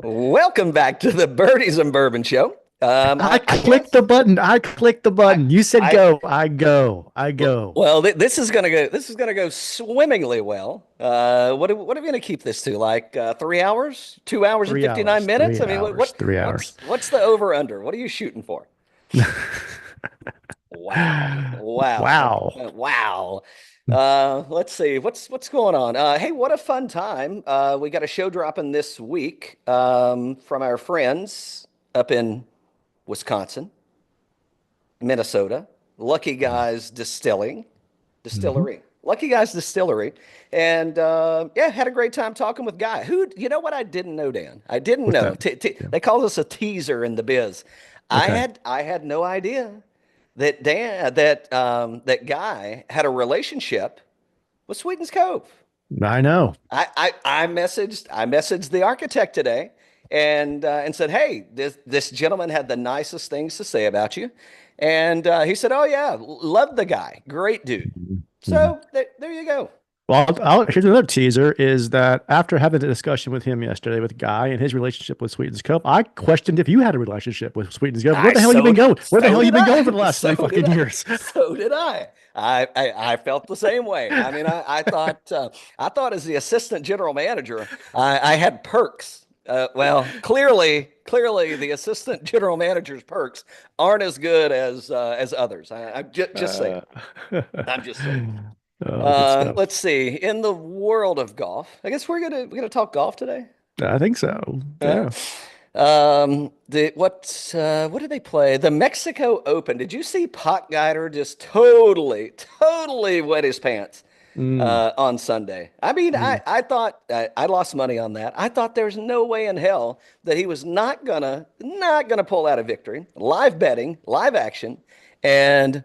Welcome back to the Birdies and Bourbon Show. I I clicked guess the button. I clicked the I, button. You said I, go. I go. I go. well, this is gonna go. This is gonna go swimmingly well. What are we gonna keep this to? Like 3 hours, 2 hours and Three 59 hours. minutes? Three I mean, hours. 3 hours. what's the over under? What are you shooting for? Wow, wow, Wow. wow. Let's see what's going on. Hey, what a fun time. We got a show dropping this week from our friends up in Wisconsin, Minnesota, Lucky Guys Mhm. Distillery, Lucky Guys Distillery, and yeah, had a great time talking with Guy. Who, you know what I didn't know, Dan? I didn't What's know. that? Yeah. They called us a teaser in the biz. Okay. I had no idea that Guy had a relationship with Sweetens Cove. I know. I messaged the architect today and said, "Hey, this gentleman had the nicest things to say about you," and he said, "Oh yeah, love the guy, great dude." Mhm. So there you go. Well, here's another teaser is that after having a discussion with him yesterday with Guy and his relationship with Sweetens Cup, I questioned if you had a relationship with Sweetens Cup. Where I the hell you been so going? Where the so hell you did been going for I. the last So three did fucking I. years? So did I. I felt the same way. I mean, I thought as the assistant general manager, I had perks. Well, clearly, the assistant general manager's perks aren't as good as others. I'm just saying. Uh, I'm just saying. oh, good stuff. Let's see. In the world of golf, I guess we're gonna talk golf today. I think so. Uh, Yeah. what did they play? The Mexico Open. Did you see Pot Guider just totally wet his pants Mm, on Sunday? I mean, mm. I thought I lost money on that. I thought there's no way in hell that he was not gonna pull out a victory. Live betting, live action, and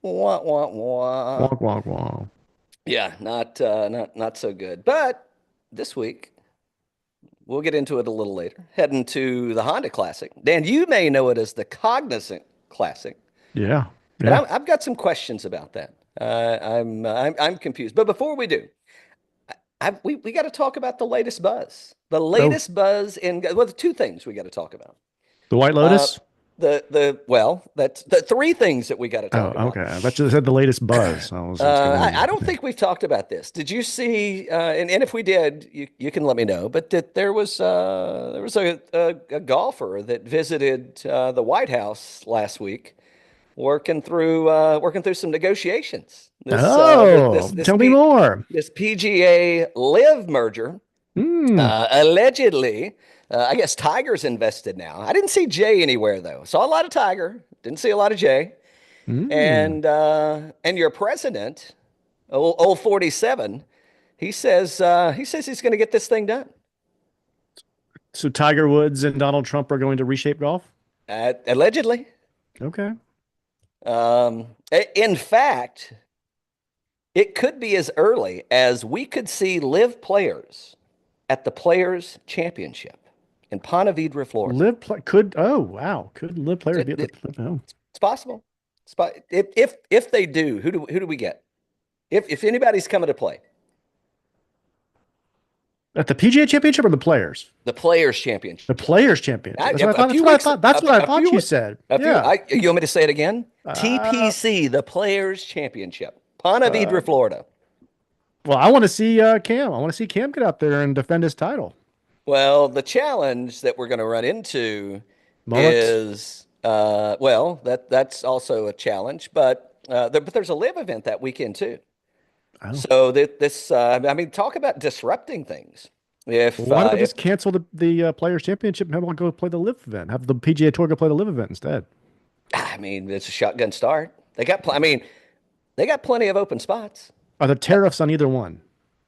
wah wah wah. Wonk, wonk, wonk. Yeah, not so good. But this week. We'll get into it a little later. Heading to the Honda Classic. Dan, you may know it as the Cognizant Classic, Yeah. but Yeah. I've got some questions about that. I'm confused. But before we do, we got to talk about the latest buzz. The Oh, latest buzz in well, the two things we got to talk about. the White Uh, Lotus? that's the three things that we got to Oh, talk about. okay. I bet you said the latest buzz. I was what's going I on. don't think we've talked about this. Did you see? And if we did, you can let me know. But that there was a golfer that visited the White House last week, working through some negotiations. Oh, tell me more. This PGA LIV merger Hmm. allegedly. I guess Tiger's invested now. I didn't see Jay anywhere though. Saw a lot of Tiger. Didn't see a lot of Jay. Hmm. And your president, old 47, he says he's going to get this thing done. So Tiger Woods and Donald Trump are going to reshape golf? Allegedly. Okay. In fact, it could be as early as we could see live players at the Players Championship in Ponte Vedra, Florida. Live play could oh wow. Could live players be It, at the it, oh. it's possible. If they do, who do we get? If anybody's coming to play, At the PGA championship or the players? the Players The Championship. players championship. That's what I A thought. That's few what I weeks, thought. That's what I a thought you few, said. a few. Yeah. You want me to say it again? Uh, TPC, the Players Championship, Ponte uh, Vedra, Florida. well, I want to see Cam. I want to see Cam get out there and defend his title. Well, the challenge that we're going to run into Mullets. is, well, that's also a challenge, but there's a live event that weekend too. Oh. So I mean, talk about disrupting things. Well, why don't we If just cancel the Players Championship and have them go play the Live event? Have the PGA Tour go play the Live event instead. I mean, it's a shotgun start. I mean, they got plenty of open spots. Are there tariffs on either one?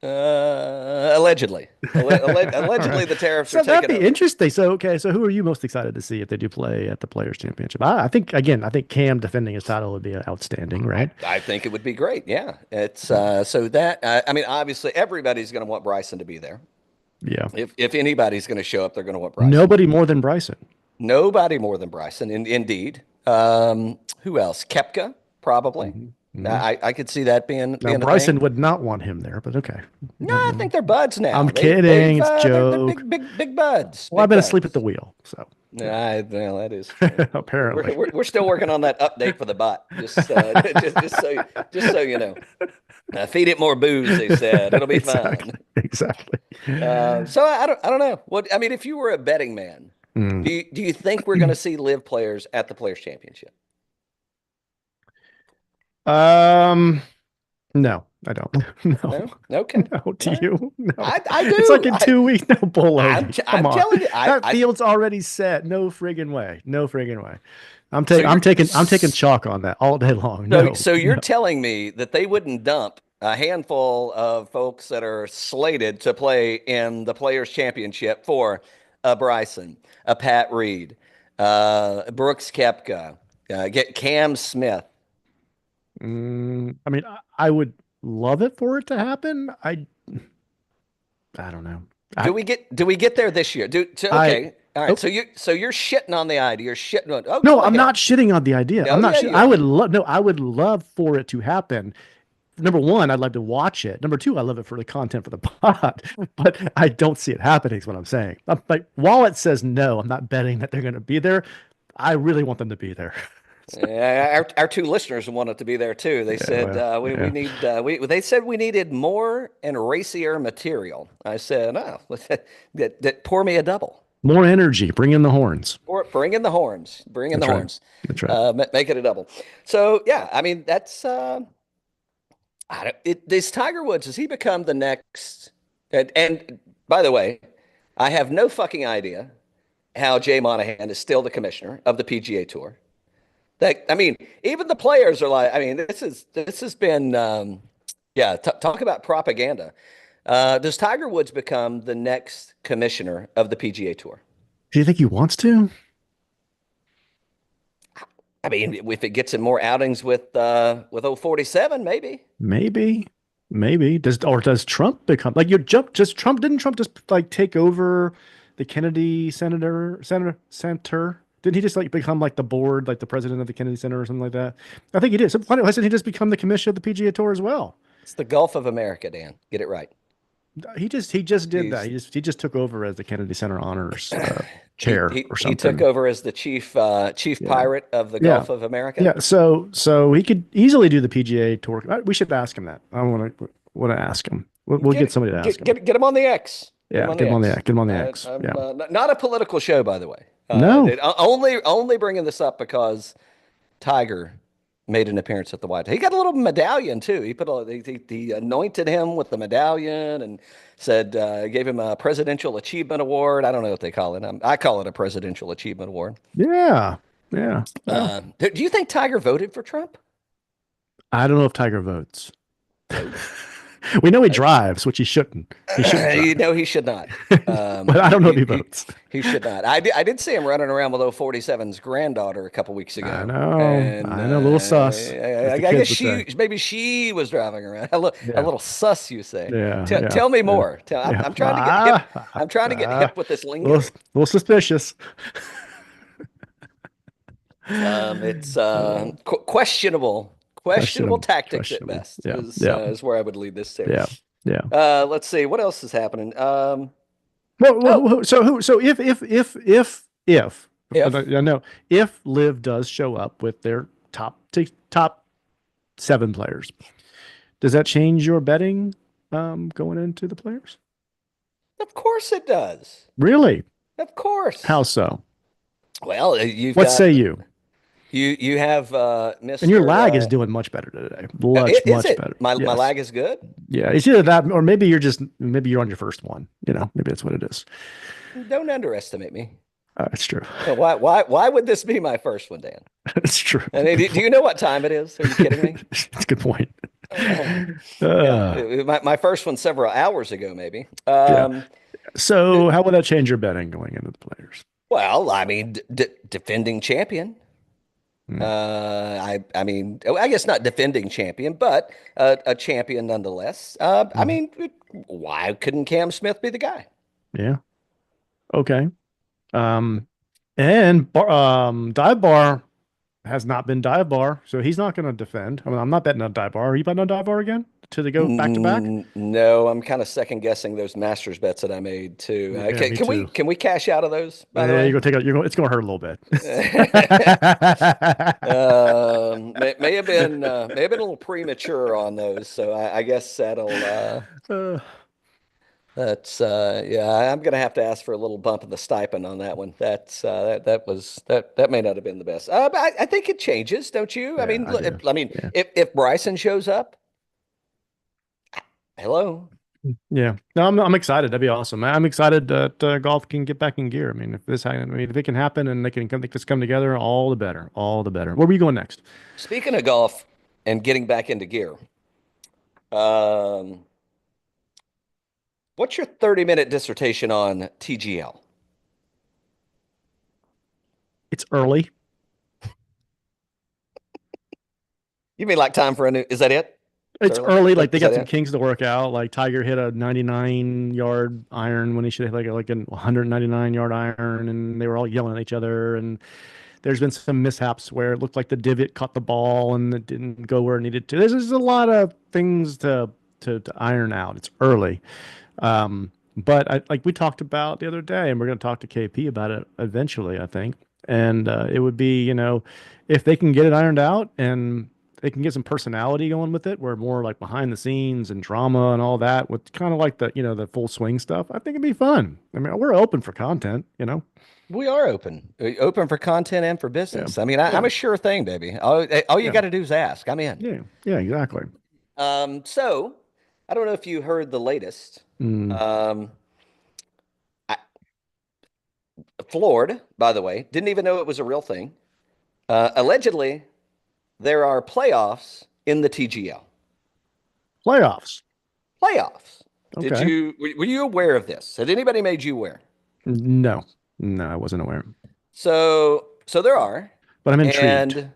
Allegedly. All right. Allegedly, the tariffs are So that'd taking be over. interesting. So okay, so who are you most excited to see if they do play at the Players Championship? I think again, I think Cam defending his title would be outstanding, right? I think it would be great. Yeah. It's so that I mean, obviously, everybody's going to want Bryson to be there. Yeah. If anybody's going to show up, they're going to want Bryson. Nobody more than Bryson. Nobody more than Bryson, indeed. Who else? Kepka, probably. Hmm. Mhm. I could see that Now being a thing. Bryson would not want him there, but okay. No, I think they're buds I'm now. kidding. It's a They're joke. big buds, Well, I've big been asleep at the buds. wheel, so yeah. Well, that is true. Apparently. We're still working on that update for the bot. Just so you know. Feed it more booze, they said. It'll be fine. Exactly. Exactly. So I don't know. What I mean, if you were a betting man, Mm. do you think we're going to see live players at the Players Championship? Um, no, I don't. No, No. Okay. no. Do All right. you? No. I It's like do. in 2 weeks. No, baloney. Come I'm on. telling you. That field's already set. No friggin' way. No friggin' way. So you're I'm taking chalk on that all day long. No, so you're no. telling me that they wouldn't dump a handful of folks that are slated to play in the Players Championship for a Bryson, a Pat Reed, Brooks Koepka, get Cam Smith. I mean, I would love it for it to happen. I don't know. I Do we get there this year? I Okay. All right. oh, So you're shitting on the idea. You're shitting on. Oh, no, go I'm ahead. not shitting on the idea. I'm No, not yeah, shit. you are. I would love for it to happen. Number one, I'd love to watch it. Number two, I love it for the content for the pod, but I don't see it happening, is what I'm saying. Like, Wallet says no, I'm not betting that they're going to be there. I really want them to be there. Yeah, our two listeners wanted to be there too. They Yeah, said well, we yeah. need they said we needed more and racier material. I said, oh, that pour me a double. More energy. Bring in the horns. Or bring in the horns. Bring in the That's right. horns. That's right. Make it a double. So yeah, I mean that's this Tiger Woods, has he become the next? And by the way, I have no fucking idea how Jay Monahan is still the commissioner of the PGA Tour. That I mean, even the players are like, I mean, this has been, yeah. Talk about propaganda. Does Tiger Woods become the next commissioner of the PGA Tour? Do you think he wants to? I mean, if it gets him more outings with 047, maybe. Maybe. Maybe. Does Trump become like you jump just Trump didn't Trump just like take over the Kennedy Center? Didn't he just like become like the board, like the president of the Kennedy Center or something like that? I think he did. So why doesn't he just become the commissioner of the PGA Tour as well? It's the Gulf of America, Dan. Get it right. He just did that. He's He just took over as the Kennedy Center honors chair or he took something. over as the chief Yeah. pirate of the Yeah. Gulf of America. Yeah, so he could easily do the PGA Tour. We should ask him that. I want to ask him. We'll get somebody to ask him. Get him on the X. Get him Yeah, on get the him on the X. X. Get him on the X. I'm Yeah. not a political show, by the way. No. Only bringing this up because Tiger made an appearance at the White House. He got a little medallion too. He anointed him with the medallion and said gave him a Presidential Achievement Award. I don't know what they call it. I call it a Presidential Achievement Award. Yeah. Yeah. Well, Do you think Tiger voted for Trump? I don't know if Tiger votes. We know he drives, which he shouldn't. He shouldn't You drive. know he should not. But I don't know if he votes. He should not. I did see him running around with 047's granddaughter a couple weeks ago, I know. and I know. A little sus, as I the guess kids would say. maybe she was driving around a Yeah. little sus. You say? Yeah. Yeah. Tell me Yeah. more. Yeah. I'm trying to get hip. I'm trying to get hip with this lingo. Little suspicious. It's questionable tactics at Questionable. best Yeah. Yeah. is where I would lead this to. Yeah. Yeah. Let's see what else is happening. Oh, So if I know if Liv does show up with their top 7 players, does that change your betting going into the players? of course it does. Really? Of course. How so? Well, you've What got say you? you have Mr. And your lag is doing much better today. Much it? better. My Yes. lag is good. Yeah, it's either that or maybe you're on your first one. Maybe that's what it is. Don't underestimate me. It's true. Why would this be my first one, Dan? It's true. I mean, do you know what time it is? Are you kidding me? It's a good point. My first one several hours ago, maybe. Yeah. So how would that change your betting going into the players? Well, I mean, defending champion. Hmm. I mean, I guess not defending champion, but a champion nonetheless. I mean, why couldn't Cam Smith be the guy? Yeah. Okay. And Dive Bar has not been dive bar, so he's not going to defend. I mean, I'm not betting on dive bar. Are you betting on dive bar again? To they go back to back? No, I'm kind of second guessing those Masters bets that I made too. Yeah, me Can we too. can we cash out of those, by the Yeah, you're way? gonna take a, you're going. It's gonna hurt a little bit. May have been a little premature on those, so I guess Uh, yeah, I'm gonna have to ask for a little bump in the stipend on that one. That may not have been the best. But I think it changes, don't you? I yeah, mean, I do. Yeah, if Bryson shows up, hello. yeah. No, I'm excited. That'd be awesome. I'm excited that golf can get back in gear. I mean, if it can happen and they can come, make this come together, all the better. All the better. Where are we going next? Speaking of golf and getting back into gear, um, what's your 30-minute dissertation on TGL? It's early. You mean like time for a new? Is that it? It's It's early. early. Like they Is that got some it? kinks to work out. Like Tiger hit a 99-yard iron when he should have like a 199-yard iron, and they were all yelling at each other. And there's been some mishaps where it looked like the divot caught the ball and it didn't go where it needed to. There's just a lot of things to iron out. It's early. But like we talked about the other day, and we're going to talk to KP about it eventually, I think. And it would be, if they can get it ironed out and they can get some personality going with it, where more like behind the scenes and drama and all that, with kind of like the full swing stuff, I think it'd be fun. I mean, we're open for content. We are open for content and for Yeah, business. I mean, I'm yeah, a sure thing, baby. All you yeah, got to do is ask. I'm in. yeah, yeah, exactly. So I don't know if you heard the latest. Mm, Um, I, floored, by the way, didn't even know it was a real thing. Allegedly, there are playoffs in the TGL. playoffs. Playoffs. Okay. Were you aware of this? Had anybody made you aware? No, no, I wasn't aware, So there are, but I'm intrigued. and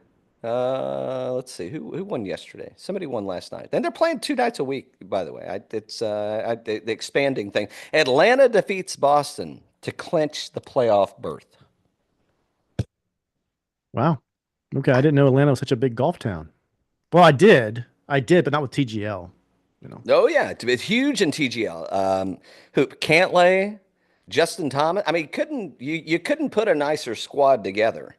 let's see who won yesterday. Somebody won last night. And they're playing 2 nights a week, by the way. The expanding thing. Atlanta defeats Boston to clinch the playoff berth. Wow. Okay, I didn't know Atlanta was such a big golf town. Well, I did, but not with TGL. You know. Oh yeah, it's huge in TGL. Who Cantlay, Justin Thomas. I mean, couldn't you couldn't put a nicer squad together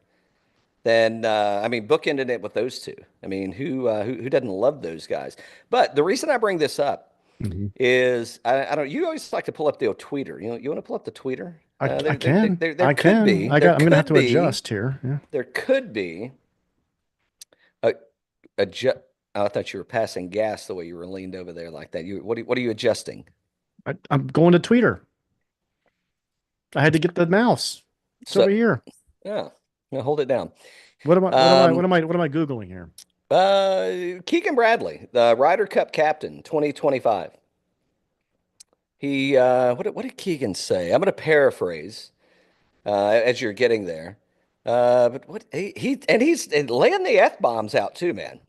than I mean, bookended it with those two. I mean, who doesn't love those guys? But the reason I bring this up Hmm. is I don't. You always like to pull up the old tweeter. You want to pull up the tweeter? I can, There could be I'm gonna have to adjust here. Yeah. there could be a a ju- oh, I thought you were passing gas the way you were leaned over there like that. What are you adjusting? I'm going to Tweeter. I had to get the mouse. It's over So here. yeah, no, hold it down. What Um, am I, what am I Googling here? Keegan Bradley, the Ryder Cup captain, 2025. What did Keegan say? I'm going to paraphrase as you're getting there. But what he's laying the f bombs out too, man.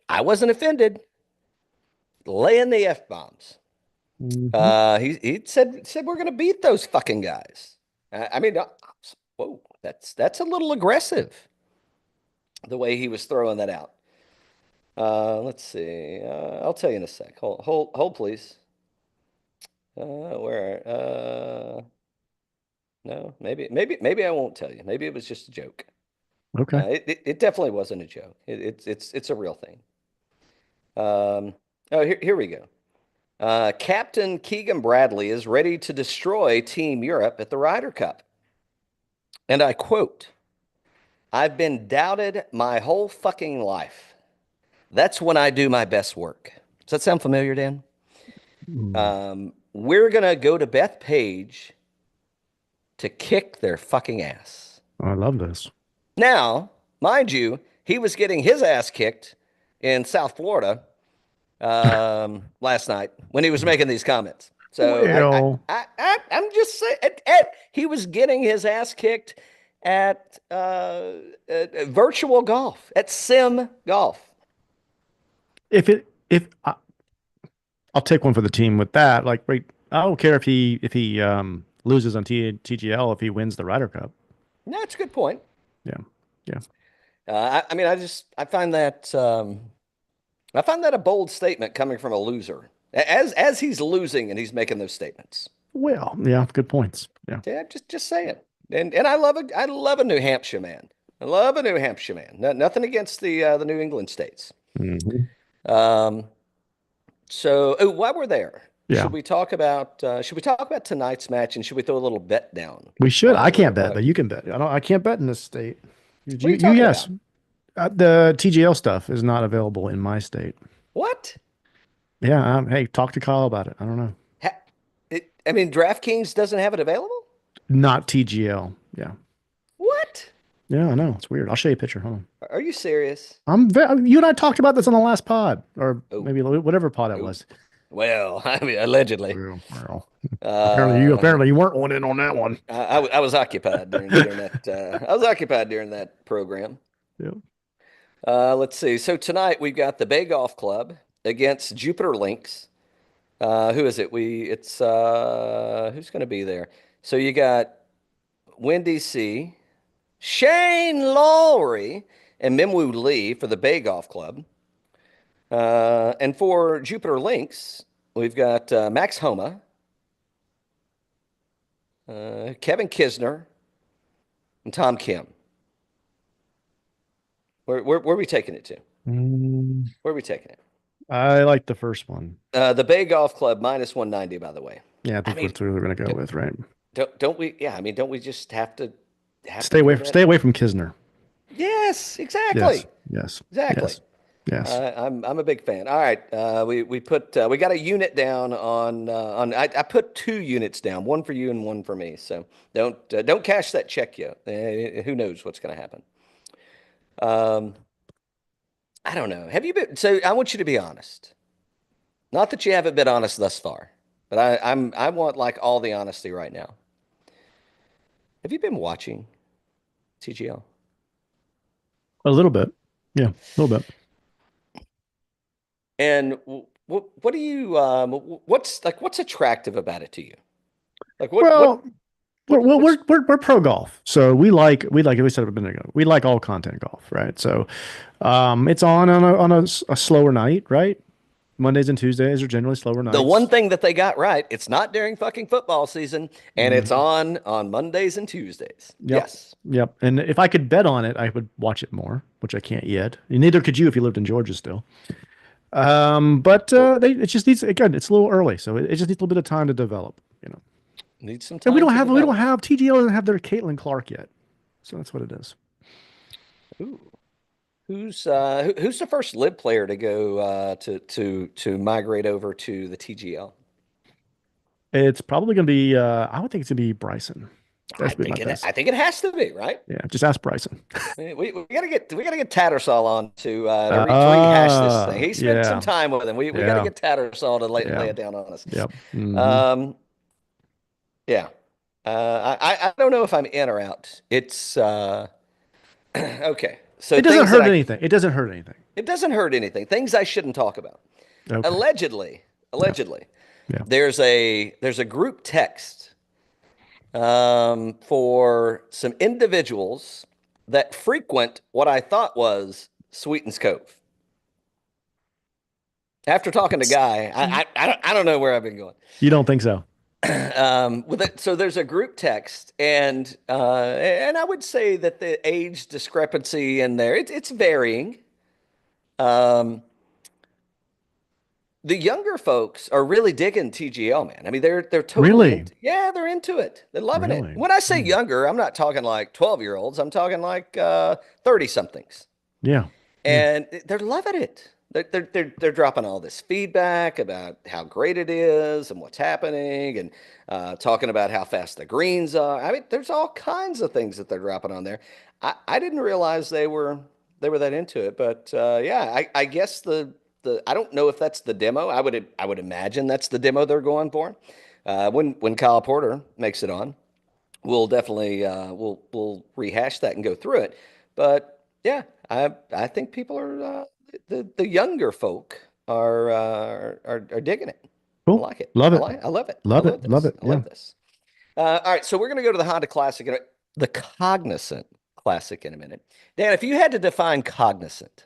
I wasn't offended. Laying the f bombs. Hmm. He said we're going to beat those fucking guys. I mean, whoa, that's a little aggressive the way he was throwing that out. Let's see. I'll tell you in a sec. Hold, please. Where? No, maybe I won't tell you. Maybe it was just a joke. Okay. It definitely wasn't a joke. It's a real thing. Oh, here we go. Captain Keegan Bradley is ready to destroy Team Europe at the Ryder Cup. And I quote, I've been doubted my whole fucking life. That's when I do my best work. Does that sound familiar, Dan? Mm. We're going to go to Bethpage to kick their fucking ass. I love this. Now, mind you, he was getting his ass kicked in South Florida last night when he was making these comments. So Well, I'm just saying, he was getting his ass kicked at virtual golf, at sim golf. if I'll take one for the team with that. Like, wait, I don't care if he loses on TGL if he wins the Ryder Cup. No, that's a good point. Yeah. Yeah. I mean, I find that a bold statement coming from a loser, as he's losing and he's making those statements. Well, yeah, good points. Yeah. Yeah, just say it. And I love a New Hampshire man. I love a New Hampshire man. Nothing against the New England states. Hmm. Um, so while we're there, Yeah. should we talk about tonight's match, and should we throw a little bet down We should. I on can't bet, but you can bet. I can't bet in this state. what are you talking Yes. about? The TGL stuff is not available in my state. What? Yeah. Hey, talk to Kyle about it. I don't know. I mean, DraftKings doesn't have it available? Not TGL. Yeah. What? Yeah, I know. It's weird. I'll show you a picture. Hold on. Are you serious? You and I talked about this on the last pod, or Oh, maybe whatever pod that oh. was. Well, I mean, allegedly. Well, Uh, apparently you weren't one in on that one. I was occupied during that. I was occupied during that program. Yeah. Let's see. So tonight we've got the Bay Golf Club against Jupiter Links. Who is it? It's who's going to be there? So you got Wendy C, Shane Lowry, and Minwoo Lee for the Bay Golf Club. And for Jupiter Links, we've got Max Homa, Kevin Kisner, and Tom Kim. Where are we taking it to? Mm, Where are we taking it? I like the first one. The Bay Golf Club minus 190, by the way. Yeah, I I think mean, that's what we're gonna go with, right? don't we? Yeah, I mean, don't we just have to Stay go away. that? Stay away from Kisner. Yes, Yes. exactly, Yes. exactly. Yes. Yes. I'm a big fan. All right, we got a unit down on. I put 2 units down, one for you and one for me. So don't cash that check yet. Who knows what's going to happen? Um, I don't know. Have you been? So I want you to be honest. Not that you haven't been honest thus far, but I want like all the honesty right now. Have you been watching TGL? A little bit. Yeah, a little bit. And what do you what's attractive about it to you? Like Well, what's we're pro golf, so we like we said a minute ago. We like all content golf, right? So, it's on a slower night, right? Mondays and Tuesdays are generally slower the one nights. thing that they got right? It's not during fucking football season, and it's Mhm. on Mondays and Tuesdays. Yep. Yes. Yep. And if I could bet on it, I would watch it more, which I can't yet. Neither could you if you lived in Georgia still. But Well, it just needs again, it's a little early, so it just needs a little bit of time to develop. need some And time to we don't develop. have TGL doesn't have their Caitlin Clark yet. So that's what it is. Ooh. Who's the first LIV player to go to migrate over to the TGL? It's probably gonna be I would think it's gonna be Bryson. That's be my best. I think it has to be, right? Yeah, just ask Bryson. We gotta get Tattersall on to rehash this thing. He spent some Yeah. time with him. We gotta Yeah. get Tattersall to lay Yeah. it down on us. Yep. Hmm. Um, yeah. I don't know if I'm in or out. It's okay. So It doesn't things that hurt I anything. It doesn't hurt anything. it doesn't hurt anything. Things I shouldn't talk about. Okay. Allegedly, Yeah. allegedly, Yeah. there's a group text for some individuals that frequent what I thought was Sweetens Cove. After talking to Guy, I don't know where I've been going. You don't think so? So there's a group text, and I would say that the age discrepancy in there it's varying. Um, the younger folks are really digging TGL, man. I mean, they're totally Really? yeah, they're into it. They're loving it. Really? When I say Hmm. younger, I'm not talking like 12-year-olds. I'm talking like 30 somethings, Yeah. Yeah. and they're loving it. They're dropping all this feedback about how great it is and what's happening, and talking about how fast the greens are. I mean, there's all kinds of things that they're dropping on there. I didn't realize they were that into it, but yeah, I guess the I don't know if that's the demo. I would imagine that's the demo they're going for. When Kyle Porter makes it on, we'll definitely we'll rehash that and go through it. But yeah, I think people are the younger folk are digging it. I Cool. like it. Love it. I love it. I Love love it. Love this. it. I Yeah. love this. All right, so we're gonna go to the Honda Classic, the Cognizant Classic in a minute. Dan, if you had to define Cognizant,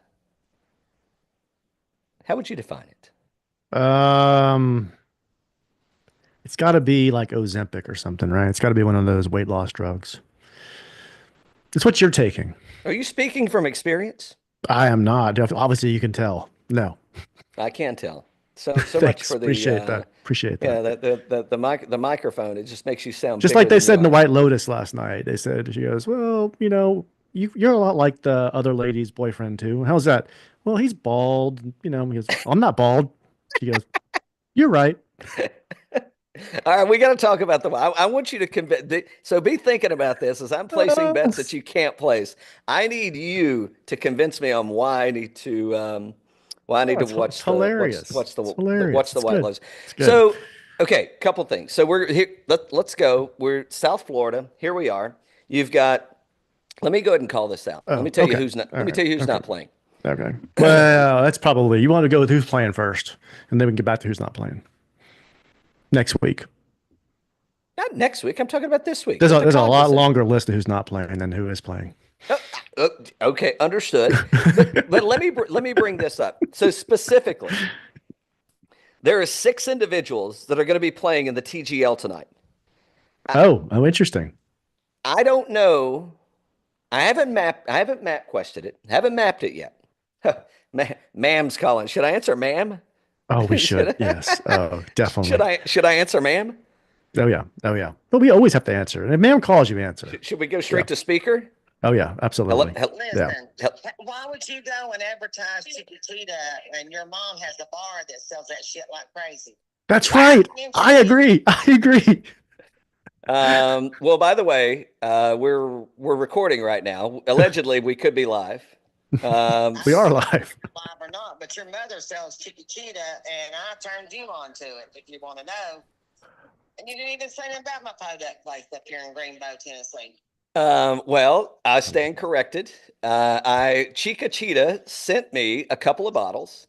how would you define it? Um, it's got to be like Ozempic or something, right? It's got to be one of those weight loss drugs. It's what you're taking. Are you speaking from experience? I am not. Obviously, you can tell. No. I can tell. So much Thanks. for the Appreciate that. Appreciate that. yeah, the microphone. It just makes you sound Just bigger like they than said you in the are. White Lotus last night. They said, she goes, well, you're a lot like the other lady's boyfriend too. How's that? Well, he's bald. He goes, I'm not bald. She goes, you're right. All right, we got to talk about I want you to convince. So be thinking about this as I'm placing bets that you can't place. I need you to convince me on why I need to It's watch hilarious. It's hilarious. watch the It's White good. Lotus. It's good. So, okay, couple things. So we're here. Let's go. We're South Florida. Here we are. You've got. Let me go ahead and call this out. Let Oh, me tell you okay. who's not. All Let me right. tell you who's Okay. not playing. Okay. Well, that's probably, you want to go with who's playing first, and then we can get back to who's not playing next week. Not next week. I'm talking about this week There's with a, the there's a lot Cognizant. longer list of who's not playing than who is playing. Oh, okay, understood. But let me bring this up. So specifically, there are 6 individuals that are going to be playing in the TGL tonight. Oh, interesting. I don't know. I haven't map quested it. Haven't mapped it yet. Ma'am's calling. Should I answer ma'am? Oh, we should. Should Yes. Oh, definitely. should I answer ma'am? Oh, yeah. Oh, yeah. But we always have to answer. And if ma'am calls, you answer. Should we go Yeah. straight to speaker? Oh, yeah. Hello, Absolutely. Yeah. Listen, why would you go and advertise Chica-Chida and your mom has a bar that sells that shit like crazy? That's right. I agree. I agree. Well, by the way, we're recording right now. Allegedly, we could be live. We are live. Live or not, but your mother sells Chica-Chida, and I turned you on to it, if you want to know. And you didn't even say anything about my product place up here in Greenbow, Tennessee. Well, I stand corrected. Chica-Chida sent me a couple of bottles.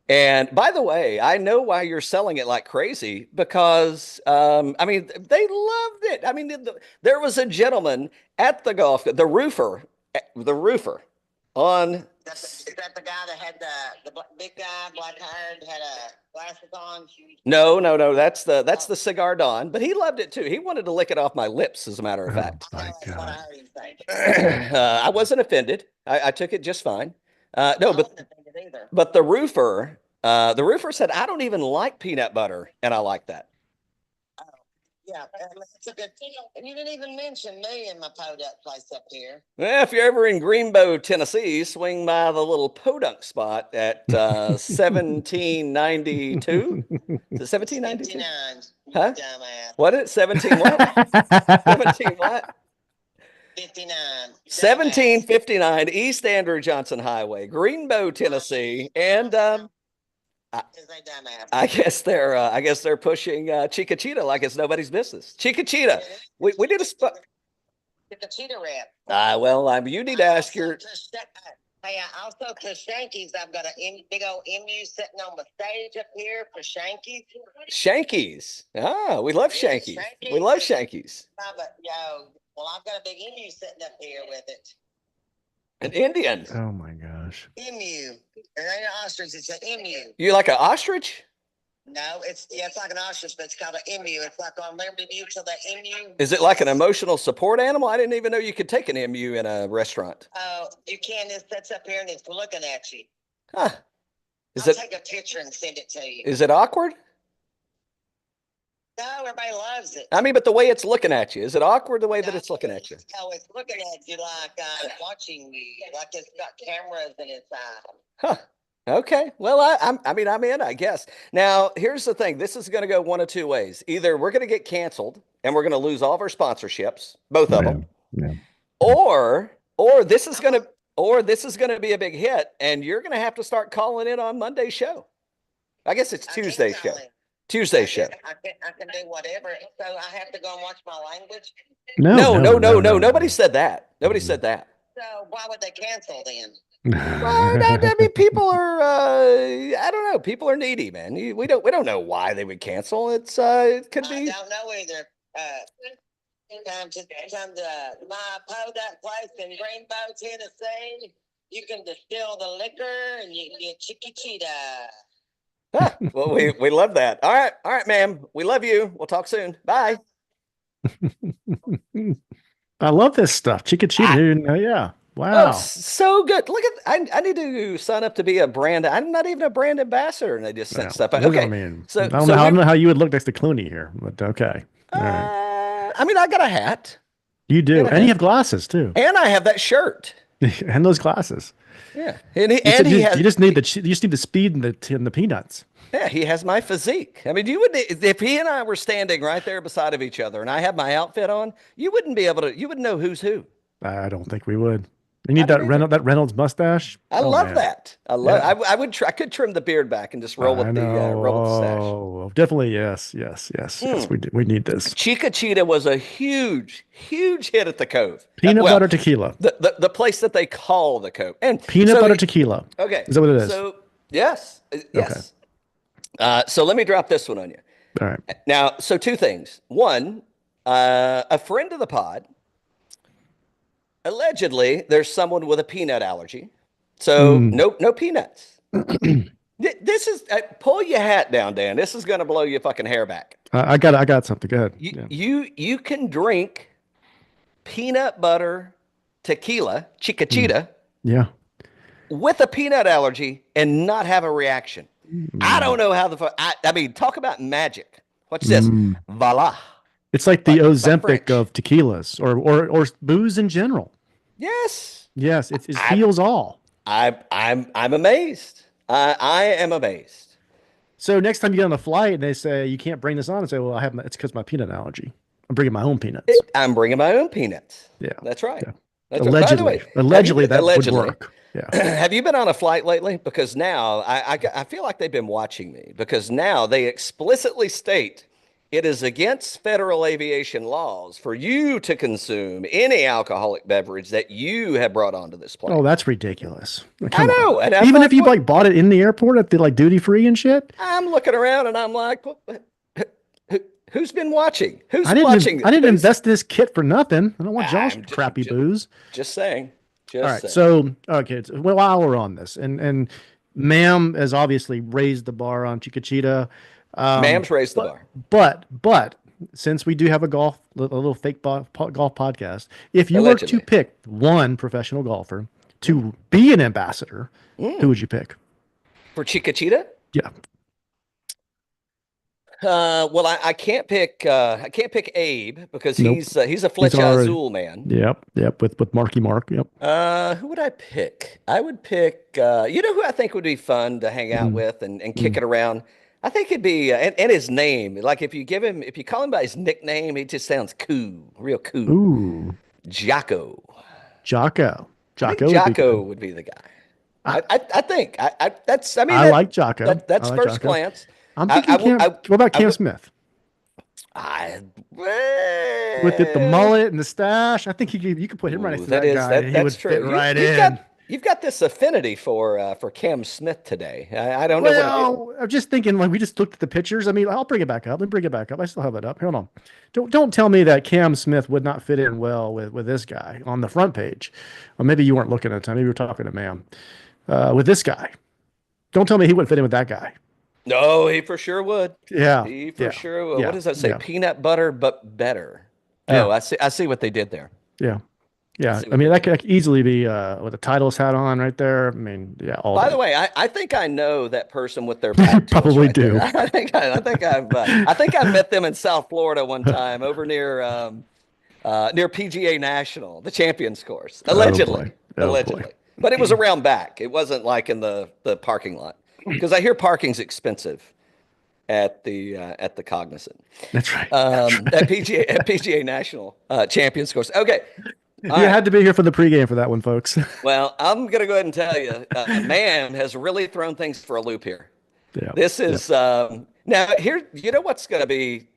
And by the way, I know why you're selling it like crazy because, I mean, they loved it. I mean, there was a gentleman at the the roofer on. Is that the guy that had the big guy, black haired, had glasses on? No. That's the cigar Don, but he loved it too. He wanted to lick it off my lips, as a matter of fact. My That's what I God. heard him say. I wasn't offended. I took it just fine. No, I but wasn't offended either. But the roofer said, I don't even like peanut butter. And I like that. Yeah, it's a good. And you didn't even mention me in my podunk place up here. Well, if you're ever in Greenbow, Tennessee, swing by the little podunk spot at 1792. Is it 1792? 59, you Huh? dumbass. What is it? 17 what? 17 what? 59. 1759 East Andrew Johnson Highway, Greenbow, Tennessee. And Is a dumbass. I guess they're pushing Chica-Chida like it's nobody's business. Chica-Chida. We did a spot. Chica-Chida rep. Well, you need to ask your. Hey, I also to Shanky's, I've got a big old emu sitting on the stage up here for Shanky's. Shankies. Ah, we love Yeah, Shankies. Shankies. We love Shankies. Well, I've got a big emu sitting up here with it. An Indian. Oh, my gosh. Emu. It ain't an ostrich, it's an emu. You like an ostrich? No, it's like an ostrich, but it's called an emu. It's like on Liberty Mutual, that emu. Is it like an emotional support animal? I didn't even know you could take an emu in a restaurant. Oh, you can. It sits up here and it's looking at you. Huh. I'll take a picture and send it to you. Is it awkward? No, everybody loves it. I mean, but the way it's looking at you, is it awkward the way that it's looking at you? Oh, it's looking at you like watching you, like it's got cameras in its eye. Huh. Okay. Well, I'm in, I guess. Now, here's the thing. This is going to go one of two ways. Either we're going to get canceled and we're going to lose all of our sponsorships, both of them, Yeah. or this is going to be a big hit, and you're going to have to start calling in on Monday's show. I guess it's Tuesday's show. Tuesday's show. I can do whatever. So I have to go and watch my language. No. Nobody said that. Nobody said that. So why would they cancel then? Well, I mean, people are. I don't know. People are needy, man. We don't know why they would cancel. It could I be. don't know either. Come to my podunk place in Greenbow, Tennessee. You can distill the liquor and you can get Chica-Chida. Well, we love that. All right, ma'am. We love you. We'll talk soon. Bye. I love this stuff. Chica-Chida. Yeah. Wow. Oh, so good. Look at I need to sign up to be a brand. I'm not even a brand ambassador, and they just sent stuff out. Okay. I mean, so I don't know how you would look next to Clooney here, but okay. All right. I mean, I got a hat. You do, and you have glasses too. And I have that shirt. And those glasses. Yeah. And you just need the speed and the peanuts. Yeah, he has my physique. I mean, if he and I were standing right there beside of each other and I had my outfit on, you wouldn't know who's who. I don't think we would. You need that Reynolds mustache. I love that. I love. Yeah. I could trim the beard back and just roll with the stash. Oh, definitely. Yes. We need this. Chica-Chida was a huge hit at the Cove. Peanut butter tequila. The place that they call the Cove. And peanut butter tequila. Okay. Is that what it is? So yes. Okay. So let me drop this one on you. All right. Now, so two things. One, a friend of the pod. Allegedly, there's someone with a peanut allergy. So no peanuts. This is pull your hat down, Dan. This is going to blow your fucking hair back. I got something. Go ahead. You can drink peanut butter tequila, Chica-Chida, with a peanut allergy and not have a reaction. I don't know how the fuck. I mean, talk about magic. What's this? Voila. It's like the Ozempic of tequilas or booze in general. Yes. It heals all. I'm amazed. I am amazed. So next time you get on a flight and they say you can't bring this on, and say, well, it's because of my peanut allergy. I'm bringing my own peanuts. I'm bringing my own peanuts. Yeah, that's right. Yeah. That's allegedly, right. That would work. Yeah. Have you been on a flight lately? Because now I feel like they've been watching me, because now they explicitly state it is against federal aviation laws for you to consume any alcoholic beverage that you have brought onto this plane. Oh, that's ridiculous. I know. And even if you bought it in the airport at the duty free and shit. I'm looking around and I'm like, who's been watching? Who's watching? I didn't invest in this kit for nothing. I don't want y'all's crappy booze. Just saying. All right. So, okay. While we're on this, and ma'am has obviously raised the bar on Chica-Chida. Ma'am's raised the bar. But since we do have a little fake golf podcast, if you were to pick one professional golfer to be an ambassador, who would you pick? For Chica-Chida? Yeah. Well, I can't pick Abe because he's a Flecha Azul man. Yep. With Marky Mark. Yep. Who would I pick? I would pick. You know who I think would be fun to hang out with and kick it around. I think it'd be and his name. Like if you call him by his nickname, he just sounds cool, real cool. Ooh. Jocko would be the guy. I think. I like Jocko. That's like first Jocko. glance. I'm thinking what about Cam Smith? With the mullet and the stash, I think you could put him right next to that guy. That's true. Fit right in. You've got this affinity for Cam Smith today. I don't know. Well, I'm just thinking, like, we just looked at the pictures. I mean, I'll bring it back up. Let me bring it back up. I still have it up. Hold on. Don't tell me that Cam Smith would not fit in well with this guy on the front page. Or maybe you weren't looking at the time. Maybe you were talking to ma'am. With this guy. Don't tell me he wouldn't fit in with that guy. No, he for sure would. Yeah. He for sure would. Yeah. What does that say? Yeah. Peanut butter, but better. Yeah. Oh, I see what they did there. Yeah. Yeah. I mean, that could easily be with a Titleist hat on right there. I mean, yeah. By the way, I think I know that person with their back. Probably do. I think I met them in South Florida one time over near PGA National, the Champions Course. Allegedly. Allegedly. But it was around back. It wasn't like in the parking lot. Because I hear parking's expensive at the Cognizant. That's right. At PGA National Champions Course. Okay. You had to be here for the pregame for that one, folks. Well, I'm gonna go ahead and tell you, man has really thrown things for a loop here. Yeah. This is now here. You know what's gonna be?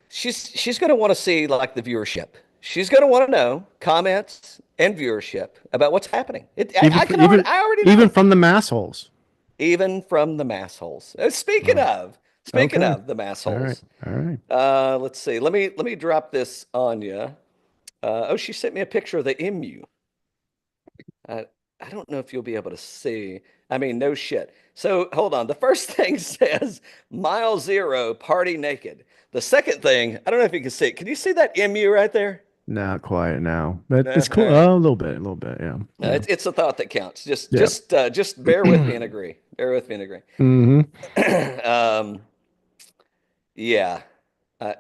She's gonna want to see like the viewership. She's gonna want to know comments and viewership about what's happening. I already know. Even from the mass holes. Even from the mass holes. Speaking of Speaking Okay. of the mass All right. holes, All right. let's see. Let me drop this on you. Oh, she sent me a picture of the emu. I I don't know if you'll be able to see. I mean, no shit. So hold on. The first thing says mile zero, party naked. The second thing, I don't know if you can see it. Can you see that emu right there? Not quite now, but No, it's all cool. right. Oh, a little bit. A little bit. Yeah. Yeah. It's a thought that counts. Just Yeah. just uh, just bear with me and agree. Bear with me and agree. hmm um, yeah. Uh,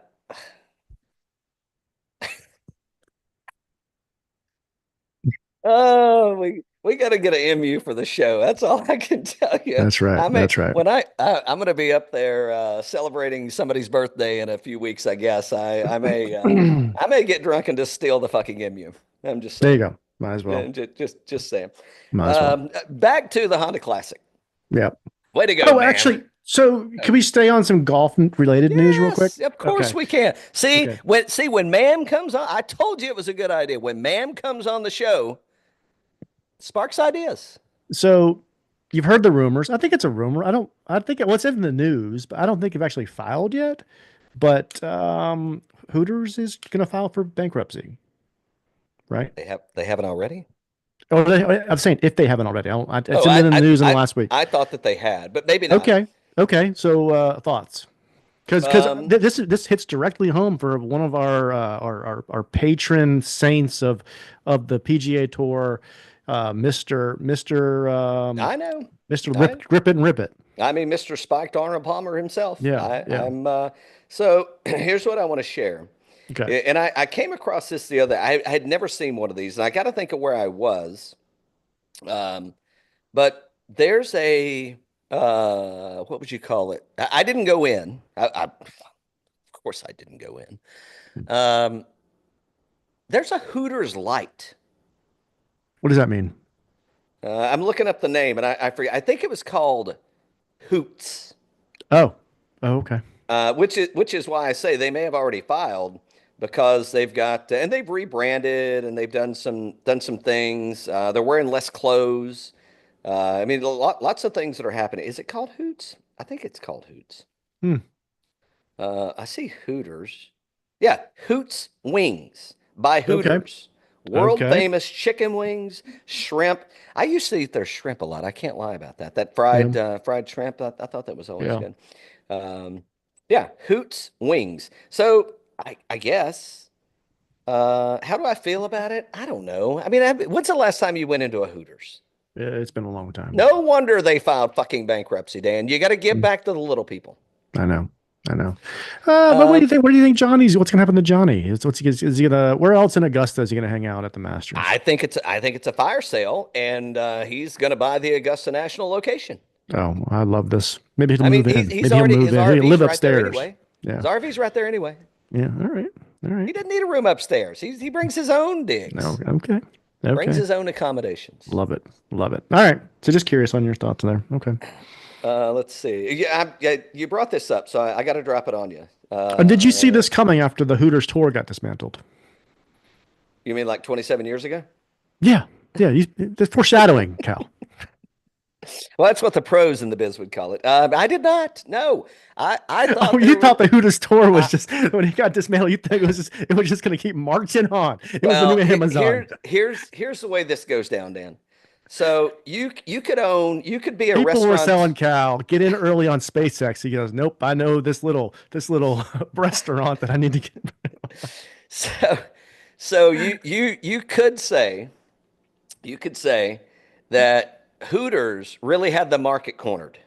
oh, we got to get an MU for the show. That's all I can tell you. That's right. I may That's right. when I'm going to be up there celebrating somebody's birthday in a few weeks. I guess I may get drunk and just steal the fucking MU. I'm just There you saying. go. Might as well. Just saying. Might as well. Back to the Honda Classic. Yeah. Way to go, Oh, man. actually, so can we stay on some golf related news real quick? Yes, of course Okay. we can. See, Okay. when Mam comes on, I told you it was a good idea. When Mam comes on the show, sparks ideas. So you've heard the rumors. I think it's a rumor. I think what's in the news, but I don't think it's actually filed yet. But Hooters is going to file for bankruptcy, right? They haven't already. Or I'm saying if they haven't already. It's Oh, been in the news in the last week. I thought that they had, but maybe not. Okay. Okay. So thoughts? Because this hits directly home for one of our patron saints of the PGA Tour, Mister I know. Mister Rip It and Rip It. I mean, Mr. Spiked Arnold Palmer himself. Yeah, yeah. I'm so here's what I want to share. Okay. And I came across this the other. I had never seen one of these, and I got to think of where I was. But there's a what would you call it? I didn't go in. Of course I didn't go in. There's a Hooters Light. What does that mean? I'm looking up the name, and I forget. I think it was called Hoots. Oh. Oh, okay. Which is why I say they may have already filed because they've got and they've rebranded and they've done some things. They're wearing less clothes. I mean, lots of things that are happening. Is it called Hoots? I think it's called Hoots. Hmm. I see Hooters. Yeah, Hoots Wings by Hooters. World famous chicken wings, shrimp. I used to eat their shrimp a lot. I can't lie about that. That fried shrimp. I thought that was always good. Yeah, Hoots Wings. So I guess. How do I feel about it? I don't know. I mean, when's the last time you went into a Hooters? Yeah, it's been a long time. No wonder they filed fucking bankruptcy, Dan. You got to give back to the little people. I know. But what do you think? What do you think what's gonna happen to Johnny? Is he gonna? Where else in Augusta is he gonna hang out at the Masters? I think it's a fire sale, and he's going to buy the Augusta National location. Oh, I love this. Maybe he'll move in. He's Maybe already he'll move his in. RV's He'll live right there upstairs. anyway. Yeah. His RV's right there anyway. Yeah. All right. He doesn't need a room upstairs. He brings his own digs. No. Okay. Brings his own accommodations. Love it. All right. So just curious on your thoughts there. Okay. Let's see. Yeah, you brought this up, so I got to drop it on you. And did you see this coming after the Hooters tour got dismantled? You mean like 27 years ago? Yeah. There's foreshadowing, Cal. Well, that's what the pros in the biz would call it. I did not. No, I thought. Oh, you thought the Hooters tour was just when he got dismantled. You think it was just going to keep marching on. It was the new Amazon. Here's the way this goes down, Dan. So you could be a People restaurant. were selling Cal. Get in early on SpaceX. He goes, nope. I know this little restaurant that I need to get. So you could say that Hooters really had the market cornered.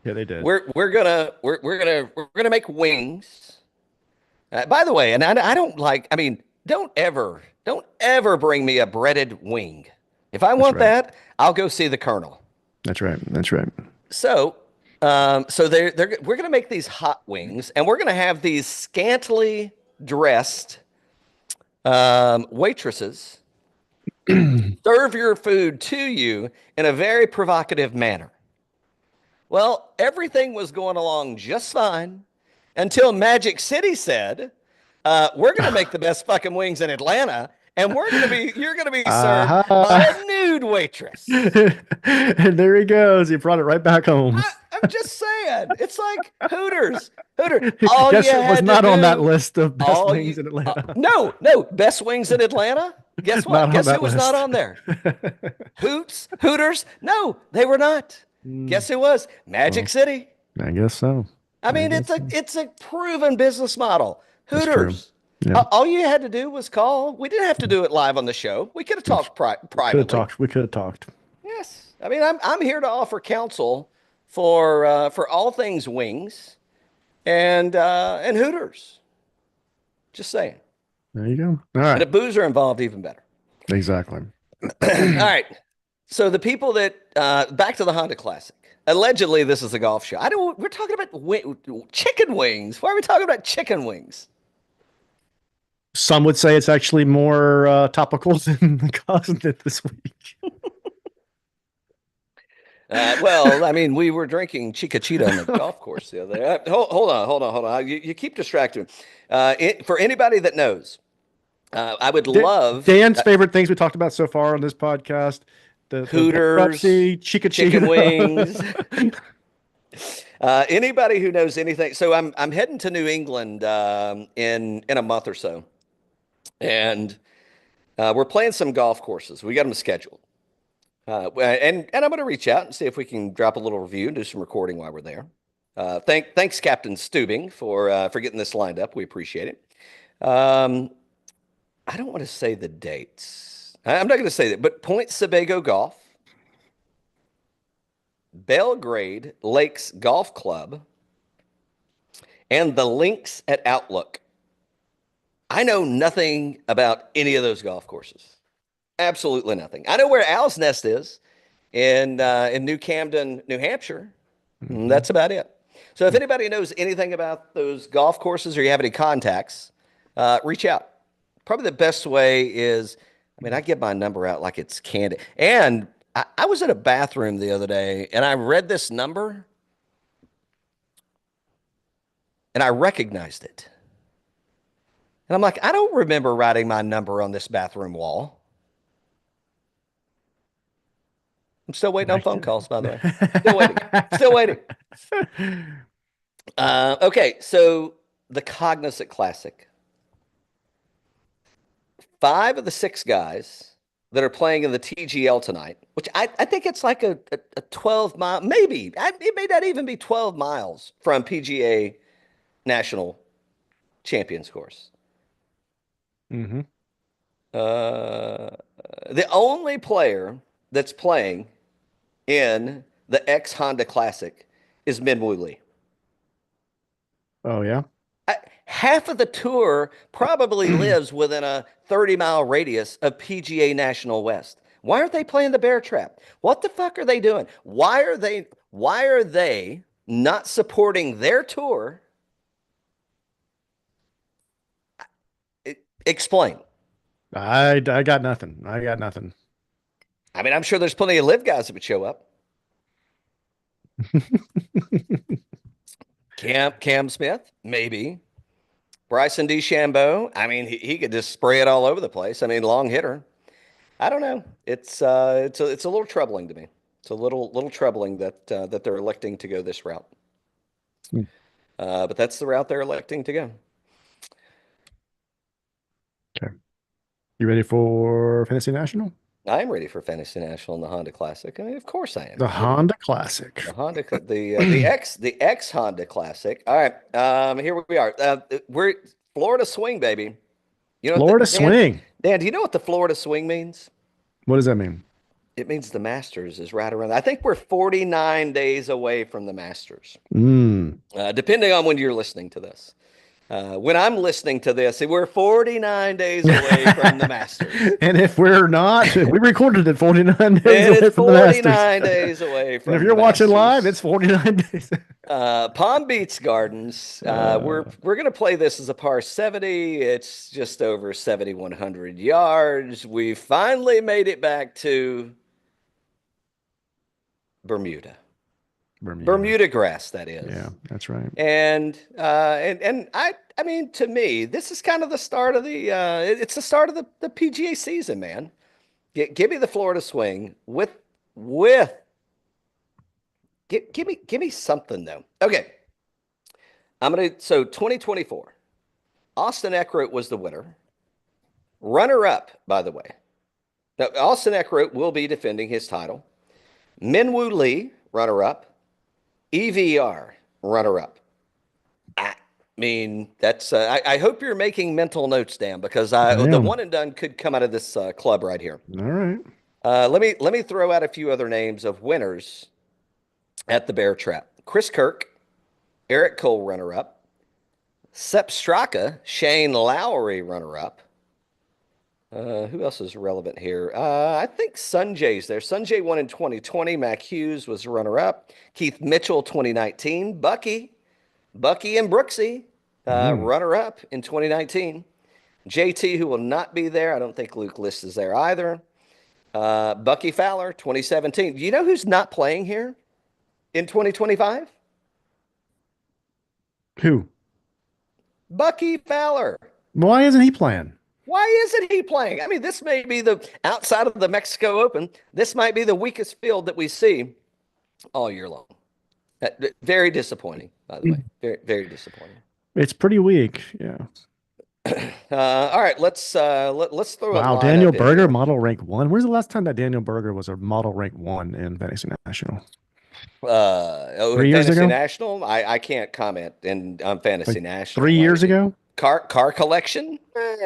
Yeah, they did. We're gonna make wings. By the way, and I don't like. I mean, don't ever bring me a breaded wing. If I want that, I'll go see the Colonel. That's right. So, we're gonna make these hot wings, and we're gonna have these scantily dressed waitresses serve your food to you in a very provocative manner. Well, everything was going along just fine until Magic City said, we're going to make the best fucking wings in Atlanta, and you're going to be served by a nude waitress. And there he goes. He brought it right back home. I'm just saying. man. It's like Hooters. All Guess you it was had not to on that do. list of best All wings you, in Atlanta. no, best wings in Atlanta. Guess what? Not on Guess who that was not list. on there? Hooters? No, they were not. Guess who was? Magic Well, City. I guess so. I I mean, guess so. it's a proven business model. That's true. Hooters. Yeah. All you had to do was call. We didn't have to do it live on the show. We could have talked privately. We could have talked. Yes. I mean, I'm here to offer counsel for all things wings and Hooters. Just saying. There you go. All And right. if booze are involved, even better. Exactly. All right. So the people that back to the Honda Classic. Allegedly, this is a golf show. We're talking about chicken wings. Why are we talking about chicken wings? Some would say it's actually more topical than the Cognizant this week. Well, I mean, we were drinking Chica-Chida on the golf course the other day. Hold on. You keep distracting. For anybody that knows, I would love Dan's favorite things we talked about so far on this podcast: the Hooters, Pepsi, Chica-Chida. chicken wings. Anybody who knows anything. So I'm heading to New England in a month or so, and we're playing some golf courses. We got them scheduled. And I'm going to reach out and see if we can drop a little review and do some recording while we're there. Thanks, Captain Stubing, for getting this lined up. We appreciate it. I don't want to say the dates. I'm not going to say that, but Point Sebago Golf, Belgrade Lakes Golf Club, and the Links at Outlook. I know nothing about any of those golf courses. Absolutely nothing. I know where Owl's Nest is in New Camden, New Hampshire. Mm-hmm. That's about it. So if anybody knows anything about those golf courses or you have any contacts, reach out. Probably the best way is, I mean, I give my number out like it's candy. And I was in a bathroom the other day and I read this number and I recognized it. And I'm like, I don't remember writing my number on this bathroom wall. I'm still waiting on phone calls, by the way. Still waiting. Okay, so the Cognizant Classic. 5 of the 6 guys that are playing in the TGL tonight, which I think it's like a 12-mile, maybe. It may not even be 12 miles from PGA National Champions course. Mm-hmm. The only player that's playing in the ex-Honda Classic is Minwoo Lee. Oh, yeah? Half of the tour probably lives within a 30-mile radius of PGA National West. Why aren't they playing the bear trap? What the fuck are they doing? Why are they not supporting their tour? Explain. I got nothing. I mean, I'm sure there's plenty of LIV guys that would show up. Cam Smith, maybe. Bryson DeChambeau. I mean, he could just spray it all over the place. I mean, long hitter. I don't know. It's a little troubling to me. It's a little troubling that they're electing to go this route. But that's the route they're electing to go. Okay. You ready for Fantasy National? I'm ready for Fantasy National and the Honda Classic. I mean, of course I am. The Honda Classic. The ex Honda Classic. All right. Here we are. We're Florida swing, baby. You know Florida swing. Dan, do you know what the Florida swing means? What does that mean? It means the Masters is right around. I think we're 49 days away from the Masters. Depending on when you're listening to this. When I'm listening to this, we're 49 days away from the Masters. And if we're not, we recorded it 49 days and away it's from the Masters. 49 days away from and if you're the watching Masters. live, it's 49 days. Palm Beach Gardens. We're going to play this as a par 70. It's just over 7,100 yards. We finally made it back to Bermuda grass, that is. Yeah, that's right. And I mean, to me, this is kind of the start of it's the start of the PGA season, man. Give me the Florida swing with Give me something though. Okay. So 2024. Austin Eckroat was the winner. Runner up, by the way. Now, Austin Eckroat will be defending his title. Minwoo Lee, runner up. EVR, runner up. I mean, that's. I hope you're making mental notes, Dan, because the one and done could come out of this club right here. All right. Let me throw out a few other names of winners at the Bear Trap. Chris Kirk, Eric Cole, runner up. Sepp Straka, Shane Lowry, runner up. Who else is relevant here? I think Sanjay's there. Sanjay won in 2020. Mac Hughes was runner up. Keith Mitchell, 2019. Bucky and Brooksy, runner up in 2019. JT, who will not be there. I don't think Luke List is there either. Bucky Fowler, 2017. Do you know who's not playing here in 2025? Who? Bucky Fowler. Why isn't he playing? Why isn't he playing? I mean, this may be outside of the Mexico Open, this might be the weakest field that we see all year long. Very disappointing, by the way. Very, very disappointing. It's pretty weak. Yeah. All right, let's throw. Wow, Daniel Berger, model rank 1. Where's the last time that Daniel Berger was a model rank 1 in Fantasy National? 3 years Fantasy ago? National. I can't comment on Fantasy National. 3 years ago? Car collection?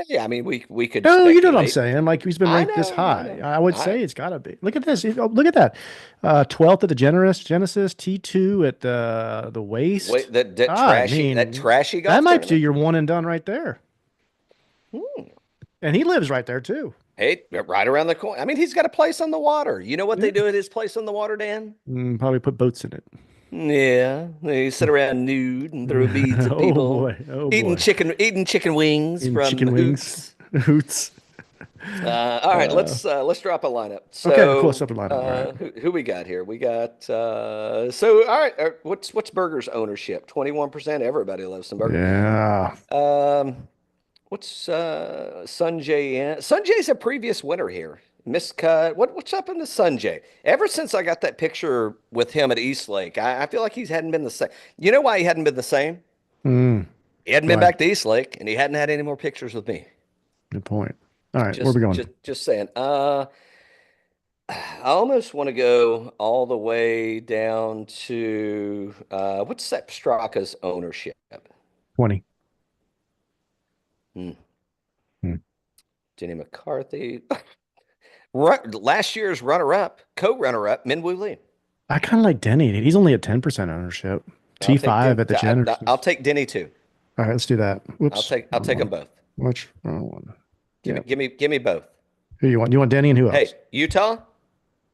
Yeah, I mean we could. No, you know what I'm speculate. saying. Like he's been ranked this high. I would say it's got to be. Look at this. Look at that. 12th at the Genesis, T2 at the Waste. Wait, that trashy golf that might tournament. be your one and done right there. And he lives right there too. Hey, right around the corner. I mean, he's got a place on the water. You know what they do at his place on the water, Dan? Probably put boats in it. Yeah, they sit around nude and throw beads at people. Eating chicken wings from chicken Hoots. Hoots. All right, let's drop a lineup. So, okay, cool. Let's drop a lineup. All right. Who we got here? We got so all right. What's Burger's ownership? 21%. Everybody loves some Burger. Yeah. What's Sanjay? Sanjay's a previous winner here. Miscut. What's up in the Sanjay? Ever since I got that picture with him at East Lake, I feel like he hadn't been the same. You know why he hadn't been the same? He hadn't been back to East Lake, and he hadn't had any more pictures with me. Good point. All right, where are we going? Just saying. I almost want to go all the way down to what's Sepp Straka's ownership? 20. Jenny McCarthy. Last year's runner-up, co-runner-up, Minwoo Lee. I kind of like Denny. He's only at 10% ownership. T5 at the Genesis. I'll take Denny too. All right, let's do that. Whoops. I'll take them both. Which one? Give me both. Who you want? You want Denny and who else? Hey, Utah,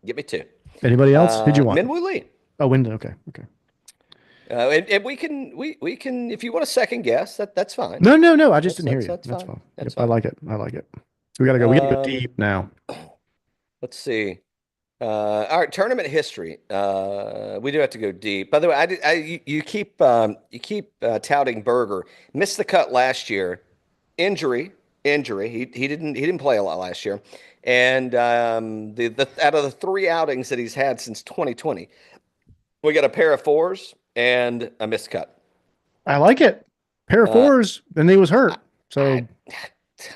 give me 2. Anybody else? Who'd you want? Minwoo Lee. Oh, Wyndham. Okay. And we can if you want a second guess, that's fine. No. I just didn't hear you. That's fine. fine. Yep, I like it. We gotta go. We gotta go deep now. Let's see. All right, tournament history. We do have to go deep. By the way, you keep touting Berger. Missed the cut last year. Injury. He didn't play a lot last year. And the out of the 3 outings that he's had since 2020, we got a pair of 4s and a missed cut. I like it. Pair of 4s, and he was hurt. So I'm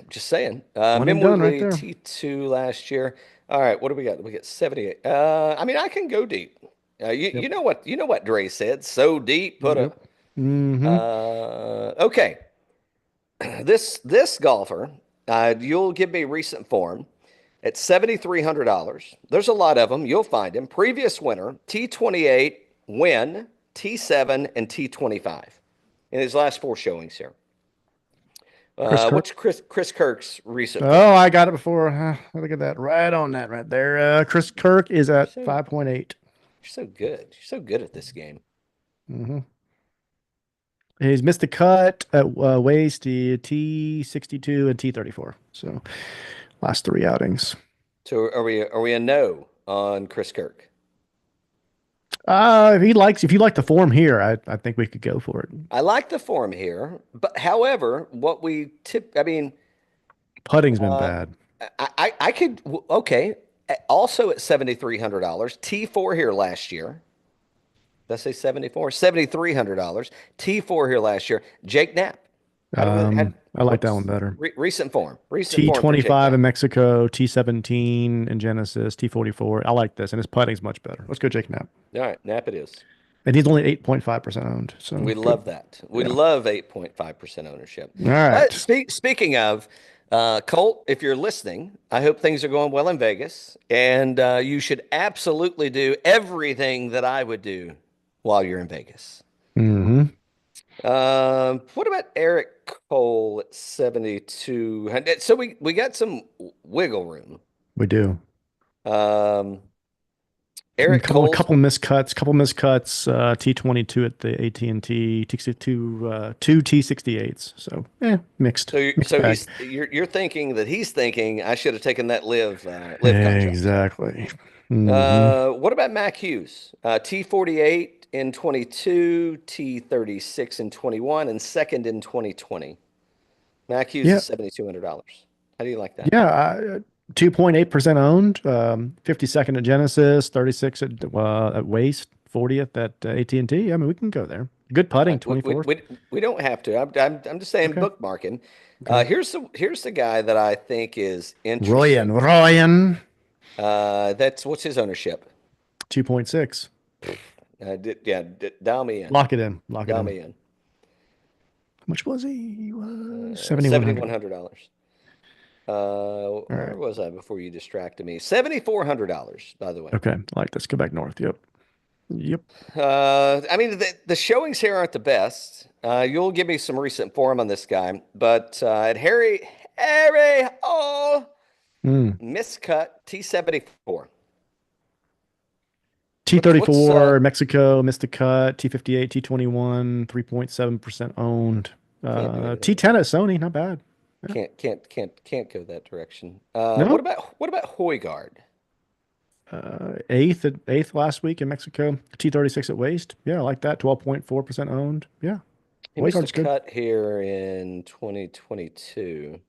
just saying. One and done right there. T2 last year. All right, what do we got? We got 78. I mean, I can go deep. You know what Dre said. So deep, put a. Okay. This golfer, you'll give me recent form at $7,300. There's a lot of them. You'll find him. Previous winner, T28, win, T7, and T25 in his last 4 showings here. What's Chris Kirk's recent? Oh, I got it before. Look at that. Right on that right there. Chris Kirk is at 5.8. You're so good. You're so good at this game. He's missed the cut at Waste, T62 and T34. So last 3 outings. So are we a no on Chris Kirk? If you like the form here, I think we could go for it. I like the form here, but however, putting's been bad. I could okay. Also at $7,300, T4 here last year. Did I say 74? $7,300. T4 here last year. Jake Knapp. I like that one better. Recent form. Recent form for Jake T25 in Knapp. Mexico, T17 in Genesis, T44. I like this, and his putting's much better. Let's go Jake Knapp. All right, Knapp it is. And he's only 8.5% owned. So We good. love that. We love 8.5% ownership. All right. Speaking of, Colt, if you're listening, I hope things are going well in Vegas. And you should absolutely do everything that I would do while you're in Vegas. Mm-hmm. What about Eric Cole at 7,200? So we got some wiggle room. We do. Eric Cole, couple miscuts, T22 at the AT&T, T62, two T68s. So mixed. So mixed bag. you're thinking that he's thinking I should have taken that live contract. Exactly. Mm-hmm. What about Mac Hughes? T48 in 22, T36 in 21, and second in 2020. Mac Hughes is $7,200. How do you like that? Yeah, 2.8% owned, 52nd at Genesis, 36 at Waste, 40th at AT&T. I mean, we can go there. Good putting, 24th. We don't have to. I'm just saying bookmarking. Okay. Here's the guy that I think is interesting. Ryan. What's his ownership? 2.6. Dial me in. Lock it in. Dial me in. How much was he? He was $7,100. Where right. Was I before you distracted me? $7,400, by the way. Okay, let's go back north. Yep. I mean, the showings here aren't the best. You'll give me some recent form on this guy, but at Harry, miscut T74. T34, Mexico, missed the cut. T58, T21, 3.7% owned. T10 at Sony, not bad. Yeah. Can't go that direction. No? What about Højgaard? Eighth last week in Mexico. T36 at Waste. Yeah, I like that. 12.4% owned. Yeah. He missed a cut here in 2022.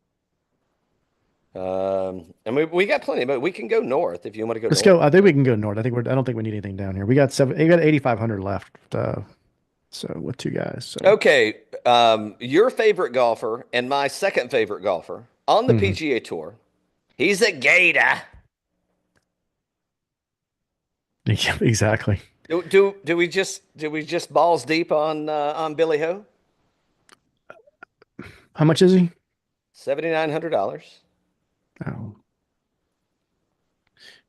And we got plenty, but we can go north if you want to go. Let's go. I think we can go north. I don't think we need anything down here. We got 8,500 left. So with two guys. So. Okay. Your favorite golfer and my second favorite golfer on the PGA Tour. He's a Gator. Yeah, exactly. Do we just balls deep on Billy Ho? How much is he? $7,900. Oh.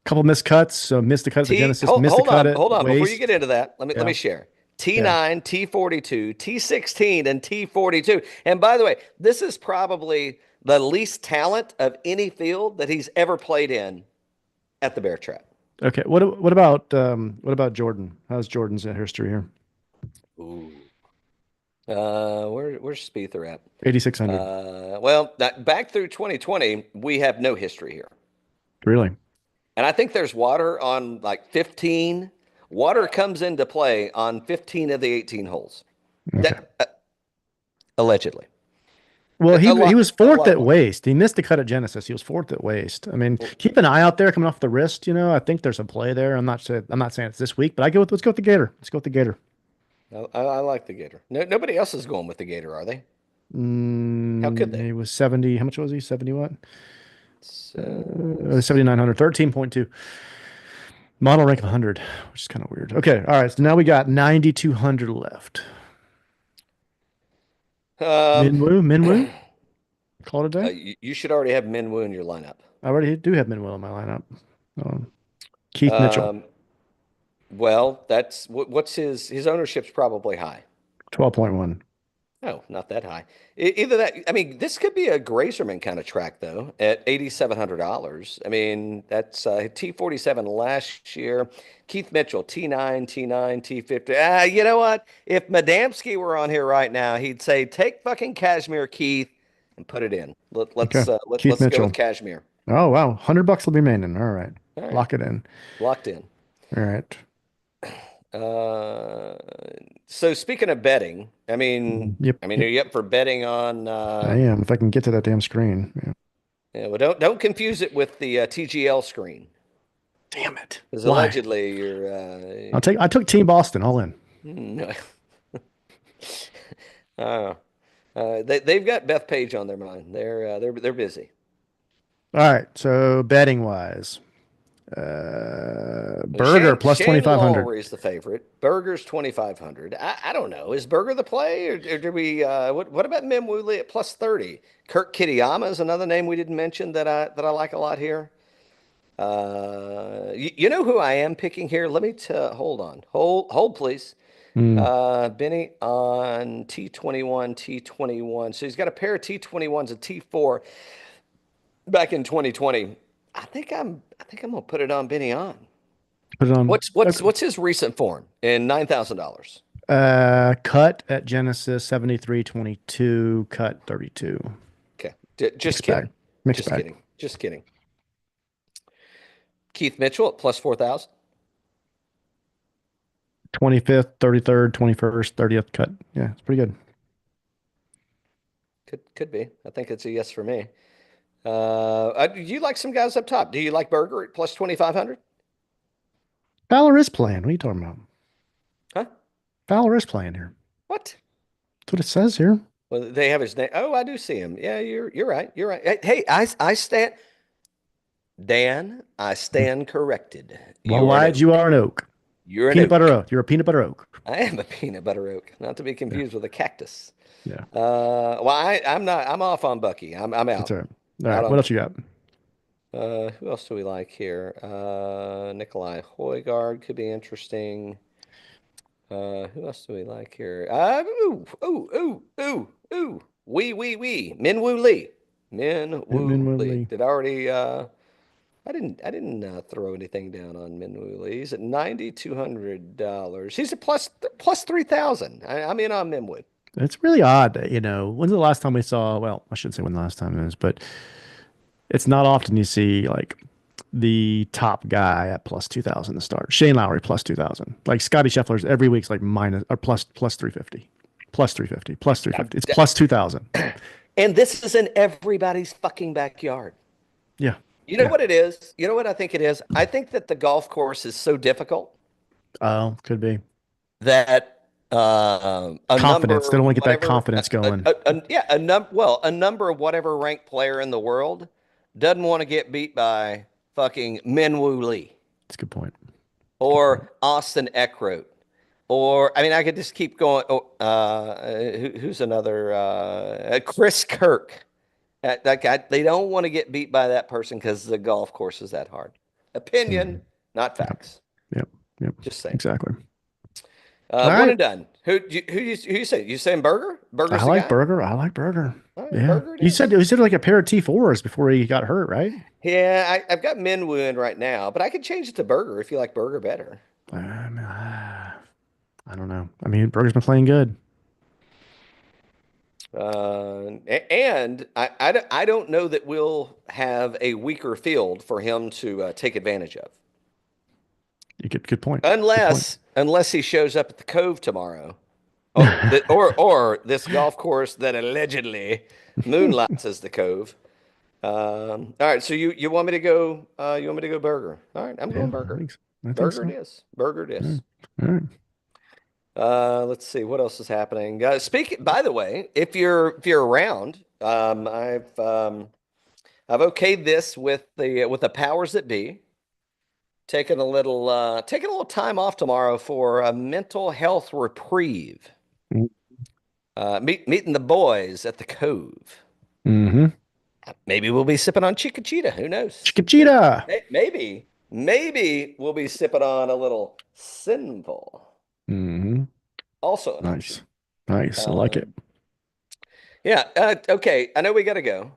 Couple missed cuts. So missed the cut at the Genesis. Hold on. Waste. Before you get into that, let me share. T9, T42, T16, and T42. And by the way, this is probably the least talent of any field that he's ever played in at the Bear Trap. Okay. What about Jordan? How's Jordan's history here? Ooh. Where's Spiether at? 8,600. Well, back through 2020, we have no history here. Really? And I think there's water on like 15. Water comes into play on 15 of the 18 holes. Okay. Allegedly. Well, he was fourth at Waste. He missed the cut at Genesis. He was fourth at Waste. I mean, keep an eye out there coming off the wrist. I think there's a play there. I'm not saying it's this week, but let's go with the Gator. Let's go with the Gator. I like the Gator. Nobody else is going with the Gator, are they? How could they? He was 70. How much was he? 70 what? 7,900. 13.2. Model rank of 100, which is kind of weird. Okay, all right. So now we got 9,200 left. Minwoo. Call it a day. You should already have Minwoo in your lineup. I already do have Minwoo in my lineup. Keith Mitchell. Well, that's what's his ownership's probably high. 12.1. Oh, not that high. Either that. I mean, this could be a Grazerman kind of track though. At $8,700. I mean, that's T47 last year. Keith Mitchell, T9, T50. You know what? If Madamski were on here right now, he'd say, "Take fucking Cashmere, Keith, and put it in." Let's go with Cashmere. Oh wow, $100 will be remaining. All right, lock it in. Locked in. All right. So speaking of betting, I mean, are you up for betting on? I am. If I can get to that damn screen. Yeah. Well, don't confuse it with the TGL screen. Damn it! Because Why? allegedly you're. I took Team Boston all in. No. uh, they've got Beth Page on their mind. They're busy. All right. So betting wise, Burger plus Shane 2,500. Lowry is the favorite. Berger's 2,500. I don't know. Is Berger the play, or do we? What about Min Woo Lee at plus 30? Kurt Kitayama is another name we didn't mention that I like a lot here. You know who I am picking here? Let me hold on. Hold please. Mm. Benny on T21, T21. So he's got a pair of T21s, a T4 back in 2020. I think I'm gonna put it on Benny on. Put it on. What's his recent form in $9,000? Cut at Genesis 73.22, cut 32. Okay, just kidding. Mixed Just bag. kidding. Just kidding. Keith Mitchell at plus 4,000. 25th, 33rd, 21st, 30th cut. Yeah, it's pretty good. Could be. I think it's a yes for me. Do you like some guys up top? Do you like Berger at plus 2,500? Fowler is playing. What are you talking about? Huh? Fowler is playing here. What? That's what it says here. Well, they have his name. Oh, I do see him. Yeah, you're right. You're right. Hey, I stand. Dan, I stand corrected. Well, why you are an oak? You're an peanut oak. butter oak. You're a peanut butter oak. I am a peanut butter oak, not to be confused with a cactus. Yeah. Well, I'm not. I'm off on Bucky. I'm out. That's all right. All right. What else you got? Who else do we like here? Nikolai Højgaard could be interesting. Who else do we like here? Wee. Min Woo Lee. Min Woo Lee. Did I already? I didn't throw anything down on Min Woo Lee. He's at $9,200. He's at plus 3,000. I'm in on Min Woo. It's really odd, when's the last time we saw, well, I shouldn't say when the last time is, but it's not often you see like the top guy at plus 2,000 to start. Shane Lowry plus 2,000. Like Scotty Scheffler's every week's like minus or plus 350. Plus 350. Plus 350. It's plus 2,000. And this is in everybody's fucking backyard. Yeah. You know what it is? You know what I think it is? I think that the golf course is so difficult. Oh, could be. That confidence. They don't want to get that confidence going. A number of whatever ranked player in the world doesn't want to get beat by fucking Min Woo Lee. That's a good point. Or Austin Eckroat. Or, I mean, I could just keep going. Who's another? Chris Kirk. That guy, they don't want to get beat by that person because the golf course is that hard. Opinion, not facts. Yep. Just saying. Exactly. One and done. Who you say? You saying Berger? I like Berger. I like Berger. Right, yeah. Berger You said like a pair of T4s before he got hurt, right? Yeah, I've got Min Woo in right now, but I could change it to Berger if you like Berger better. I don't know. I mean, Berger's been playing good. And I don't know that we'll have a weaker field for him to take advantage of. You get good point. Unless he shows up at the Cove tomorrow, or this golf course that allegedly moonlights as the Cove. All right, so you want me to go? You want me to go Berger? All right, I'm going Berger. Berger it is. Berger it is. All right. Let's see what else is happening. By the way, if you're around, I've okayed this with the powers that be. Taking a little time off tomorrow for a mental health reprieve. Meeting the boys at the Cove. Mm-hmm. Maybe we'll be sipping on Chica-Chida. Who knows? Chica-Chida. Maybe we'll be sipping on a little Sinful. Mm-hmm. Also nice. I like it. Yeah. Okay. I know we got to go.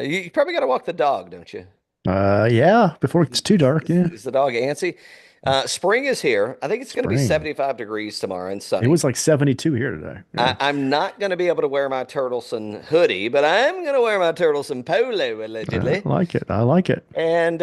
You probably got to walk the dog, don't you? Yeah. Before it's too dark. Yeah. Is the dog antsy? Spring is here. I think it's going to be 75 degrees tomorrow and sunny. It was like 72 here today. Yeah. I'm not going to be able to wear my Turtleson hoodie, but I'm going to wear my Turtleson polo, allegedly. I like it. And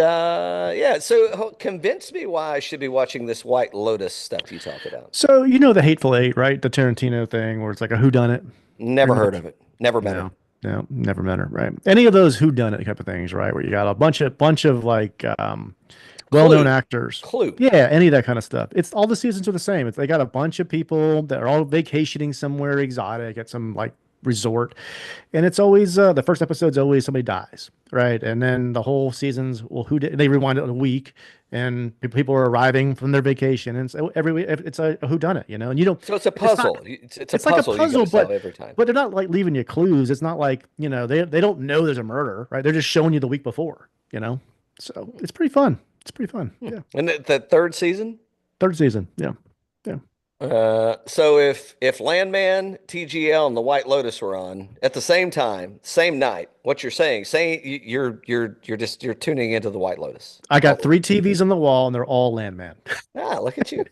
so convince me why I should be watching this White Lotus stuff you talk about. So, the Hateful Eight, right? The Tarantino thing where it's like a whodunit. Never heard of it. Never met it. No, never met her. Right. Any of those whodunit type of things, right? Where you got a bunch of like well-known Clue. actors. Clue. Yeah, any of that kind of stuff. It's all the seasons are the same. They got a bunch of people that are all vacationing somewhere exotic at some like resort, and it's always the first episode's always somebody dies, right? And then the whole season's well, who did they rewind it in a week, and people are arriving from their vacation, and so every week it's a whodunit, you know, and you don't. So it's a puzzle. It's a It's like a puzzle you puzzle, gotta solve every time. but they're not like leaving you clues. It's not like they don't know there's a murder, right? They're just showing you the week before, you know. So it's pretty fun. It's pretty fun. Yeah. And the third season? Third season. Yeah. Yeah. So if Landman, TGL, and the White Lotus were on at the same time, same night, what you're saying you're tuning into the White Lotus. I got 3 TVs on the wall and they're all Landman. Ah, look at you.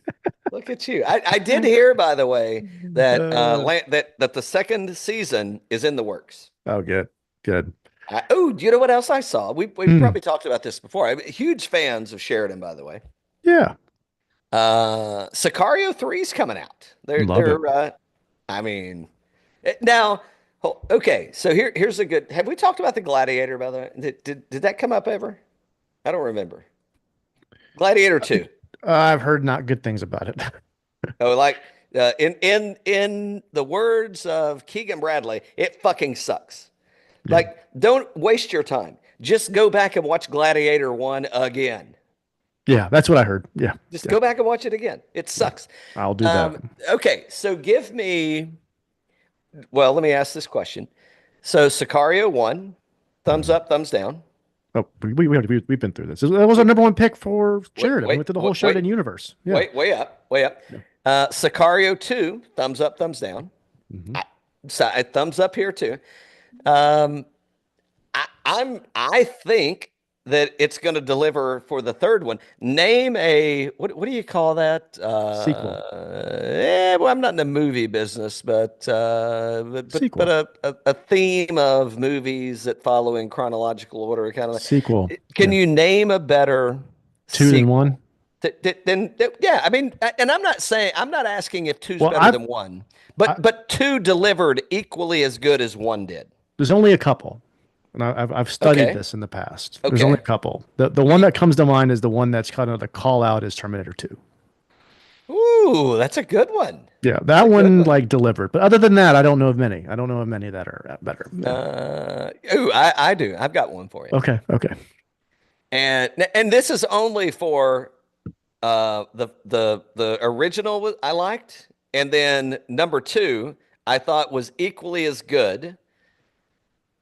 Look at you. I did hear, by the way, that that the second season is in the works. Oh, good. Good. You know what else I saw? We probably talked about this before. I'm huge fans of Sheridan, by the way. Yeah. Sicario 3 is coming out. I mean, now, okay. So here's a good. Have we talked about the Gladiator, by the way? Did that come up ever? I don't remember. Gladiator 2. I've heard not good things about it. Oh, like in the words of Keegan Bradley, it fucking sucks. Yeah. Like, don't waste your time. Just go back and watch Gladiator 1 again. Yeah, that's what I heard. Yeah. Just go back and watch it again. It sucks. I'll do that. Okay, so give me. Well, let me ask this question. So Sicario 1, thumbs up, thumbs down. Oh, we've been through this. That was our number 1 pick for Sheridan. We went through the whole Sheridan universe. Yeah. Way up. Yeah. Sicario 2, thumbs up, thumbs down. Mm-hmm. Thumbs up here too. I think that it's going to deliver for the third one. Name a what do you call that? Sequel. Well, I'm not in the movie business, but a theme of movies that follow in chronological order, kind of sequel. Can you name a better 2 than 1? Then yeah, I mean, and I'm not asking if 2's better than 1, but 2 delivered equally as good as 1 did. There's only a couple, and I've studied this in the past. Okay. There's only a couple. The one that comes to mind is the one that's kind of the call out is Terminator 2. Ooh, that's a good one. Yeah, that one like delivered. But other than that, I don't know of many. I don't know of many that are better. I do. I've got one for you. Okay. And this is only for the original I liked, and then number 2 I thought was equally as good.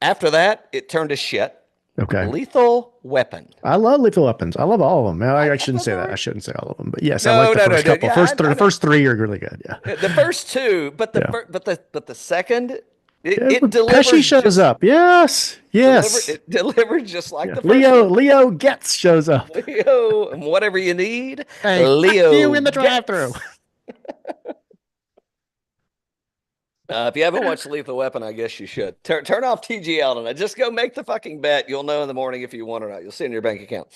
After that, it turned to shit. Okay. Lethal Weapon. I love Lethal Weapons. I love all of them. I shouldn't say that. I shouldn't say all of them, but yes, I like the first couple. Yeah, the first 3 are really good. Yeah. The first 2, but the second. It delivered. Pesci shows up. Yes. It delivered just like the first Leo Getz shows up. Leo, and whatever you need. Hey, Leo you in the drive-thru. If you haven't watched Lethal Weapon, I guess you should. Turn off TGL tonight. Just go make the fucking bet. You'll know in the morning if you won or not. You'll see it in your bank account.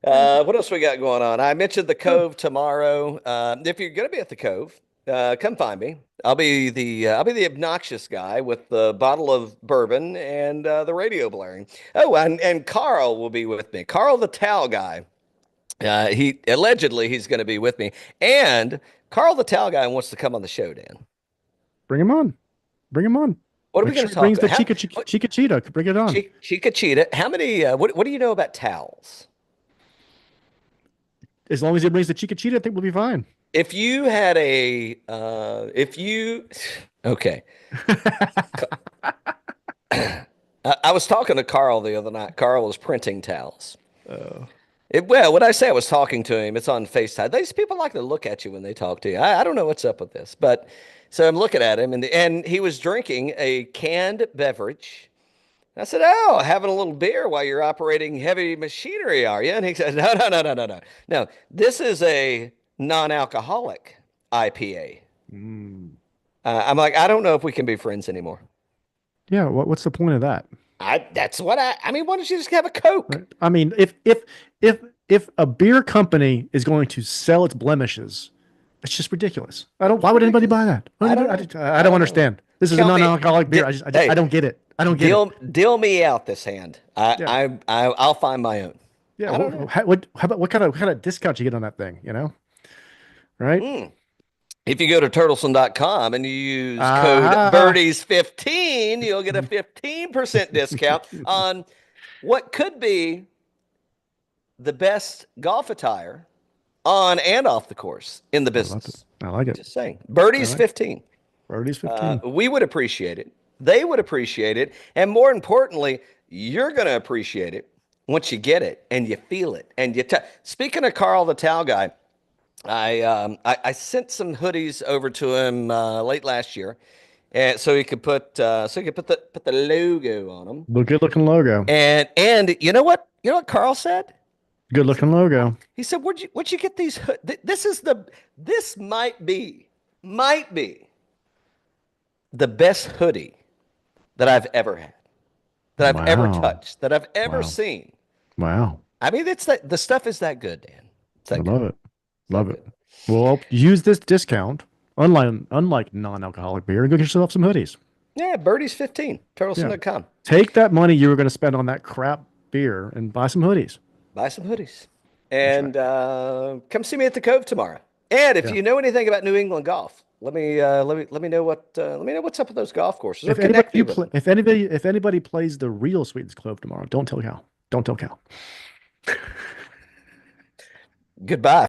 What else we got going on? I mentioned the Cove tomorrow. If you're going to be at the Cove, come find me. I'll be the obnoxious guy with the bottle of bourbon and the radio blaring. Oh, and Carl will be with me. Carl, the towel guy. He's going to be with me. And Carl, the towel guy, wants to come on the show, Dan. Bring him on. What are we going to talk about? Brings the Chica-Chida. Bring it on. Chica-Chida. How many? What do you know about towels? As long as it brings the Chica-Chida, I think we'll be fine. If you had okay. I was talking to Carl the other night. Carl was printing towels. When I say I was talking to him, it's on FaceTime. These people like to look at you when they talk to you. I don't know what's up with this, but so I'm looking at him, and he was drinking a canned beverage. I said, "Oh, having a little beer while you're operating heavy machinery, are you?" And he said, "No. No, this is a non-alcoholic IPA." I'm like, I don't know if we can be friends anymore. Yeah, what's the point of that? That's what I mean. Why don't you just have a Coke? Right. I mean, if a beer company is going to sell its blemishes, it's just ridiculous. Why would anybody buy that? I don't understand. This is a non-alcoholic beer. I don't get it. I don't get it. Deal me out this hand. Yeah. I'll find my own. Yeah. I don't know. How about what kind of discount you get on that thing? Right? If you go to turtleson.com and you use code Ah. Birdies15, you'll get a 15% discount on what could be the best golf attire on and off the course in the business. I like it. Just saying. Birdies15. Birdies 15. We would appreciate it. They would appreciate it. And more importantly, you're going to appreciate it once you get it and you feel it. And speaking of Carl the Towel Guy, I sent some hoodies over to him late last year, and so he could put the logo on them. The good looking logo. And you know what Carl said? Good looking logo. He said, "Where'd you get these? This might be the best hoodie that I've ever had, that I've ever touched, that I've ever seen." Wow. I mean, the stuff is that good, Dan. It's that I love it. Love it. Well, use this discount, unlike non-alcoholic beer, and go get yourself some hoodies. Yeah, Birdies15, turtleson.com. Take that money you were going to spend on that crap beer and buy some hoodies. Buy some hoodies. And come see me at the Cove tomorrow. And if you know anything about New England golf, let me know what's up with those golf courses. If anybody plays the real Sweetens Clove tomorrow, don't tell Cal. Don't tell Cal. Goodbye.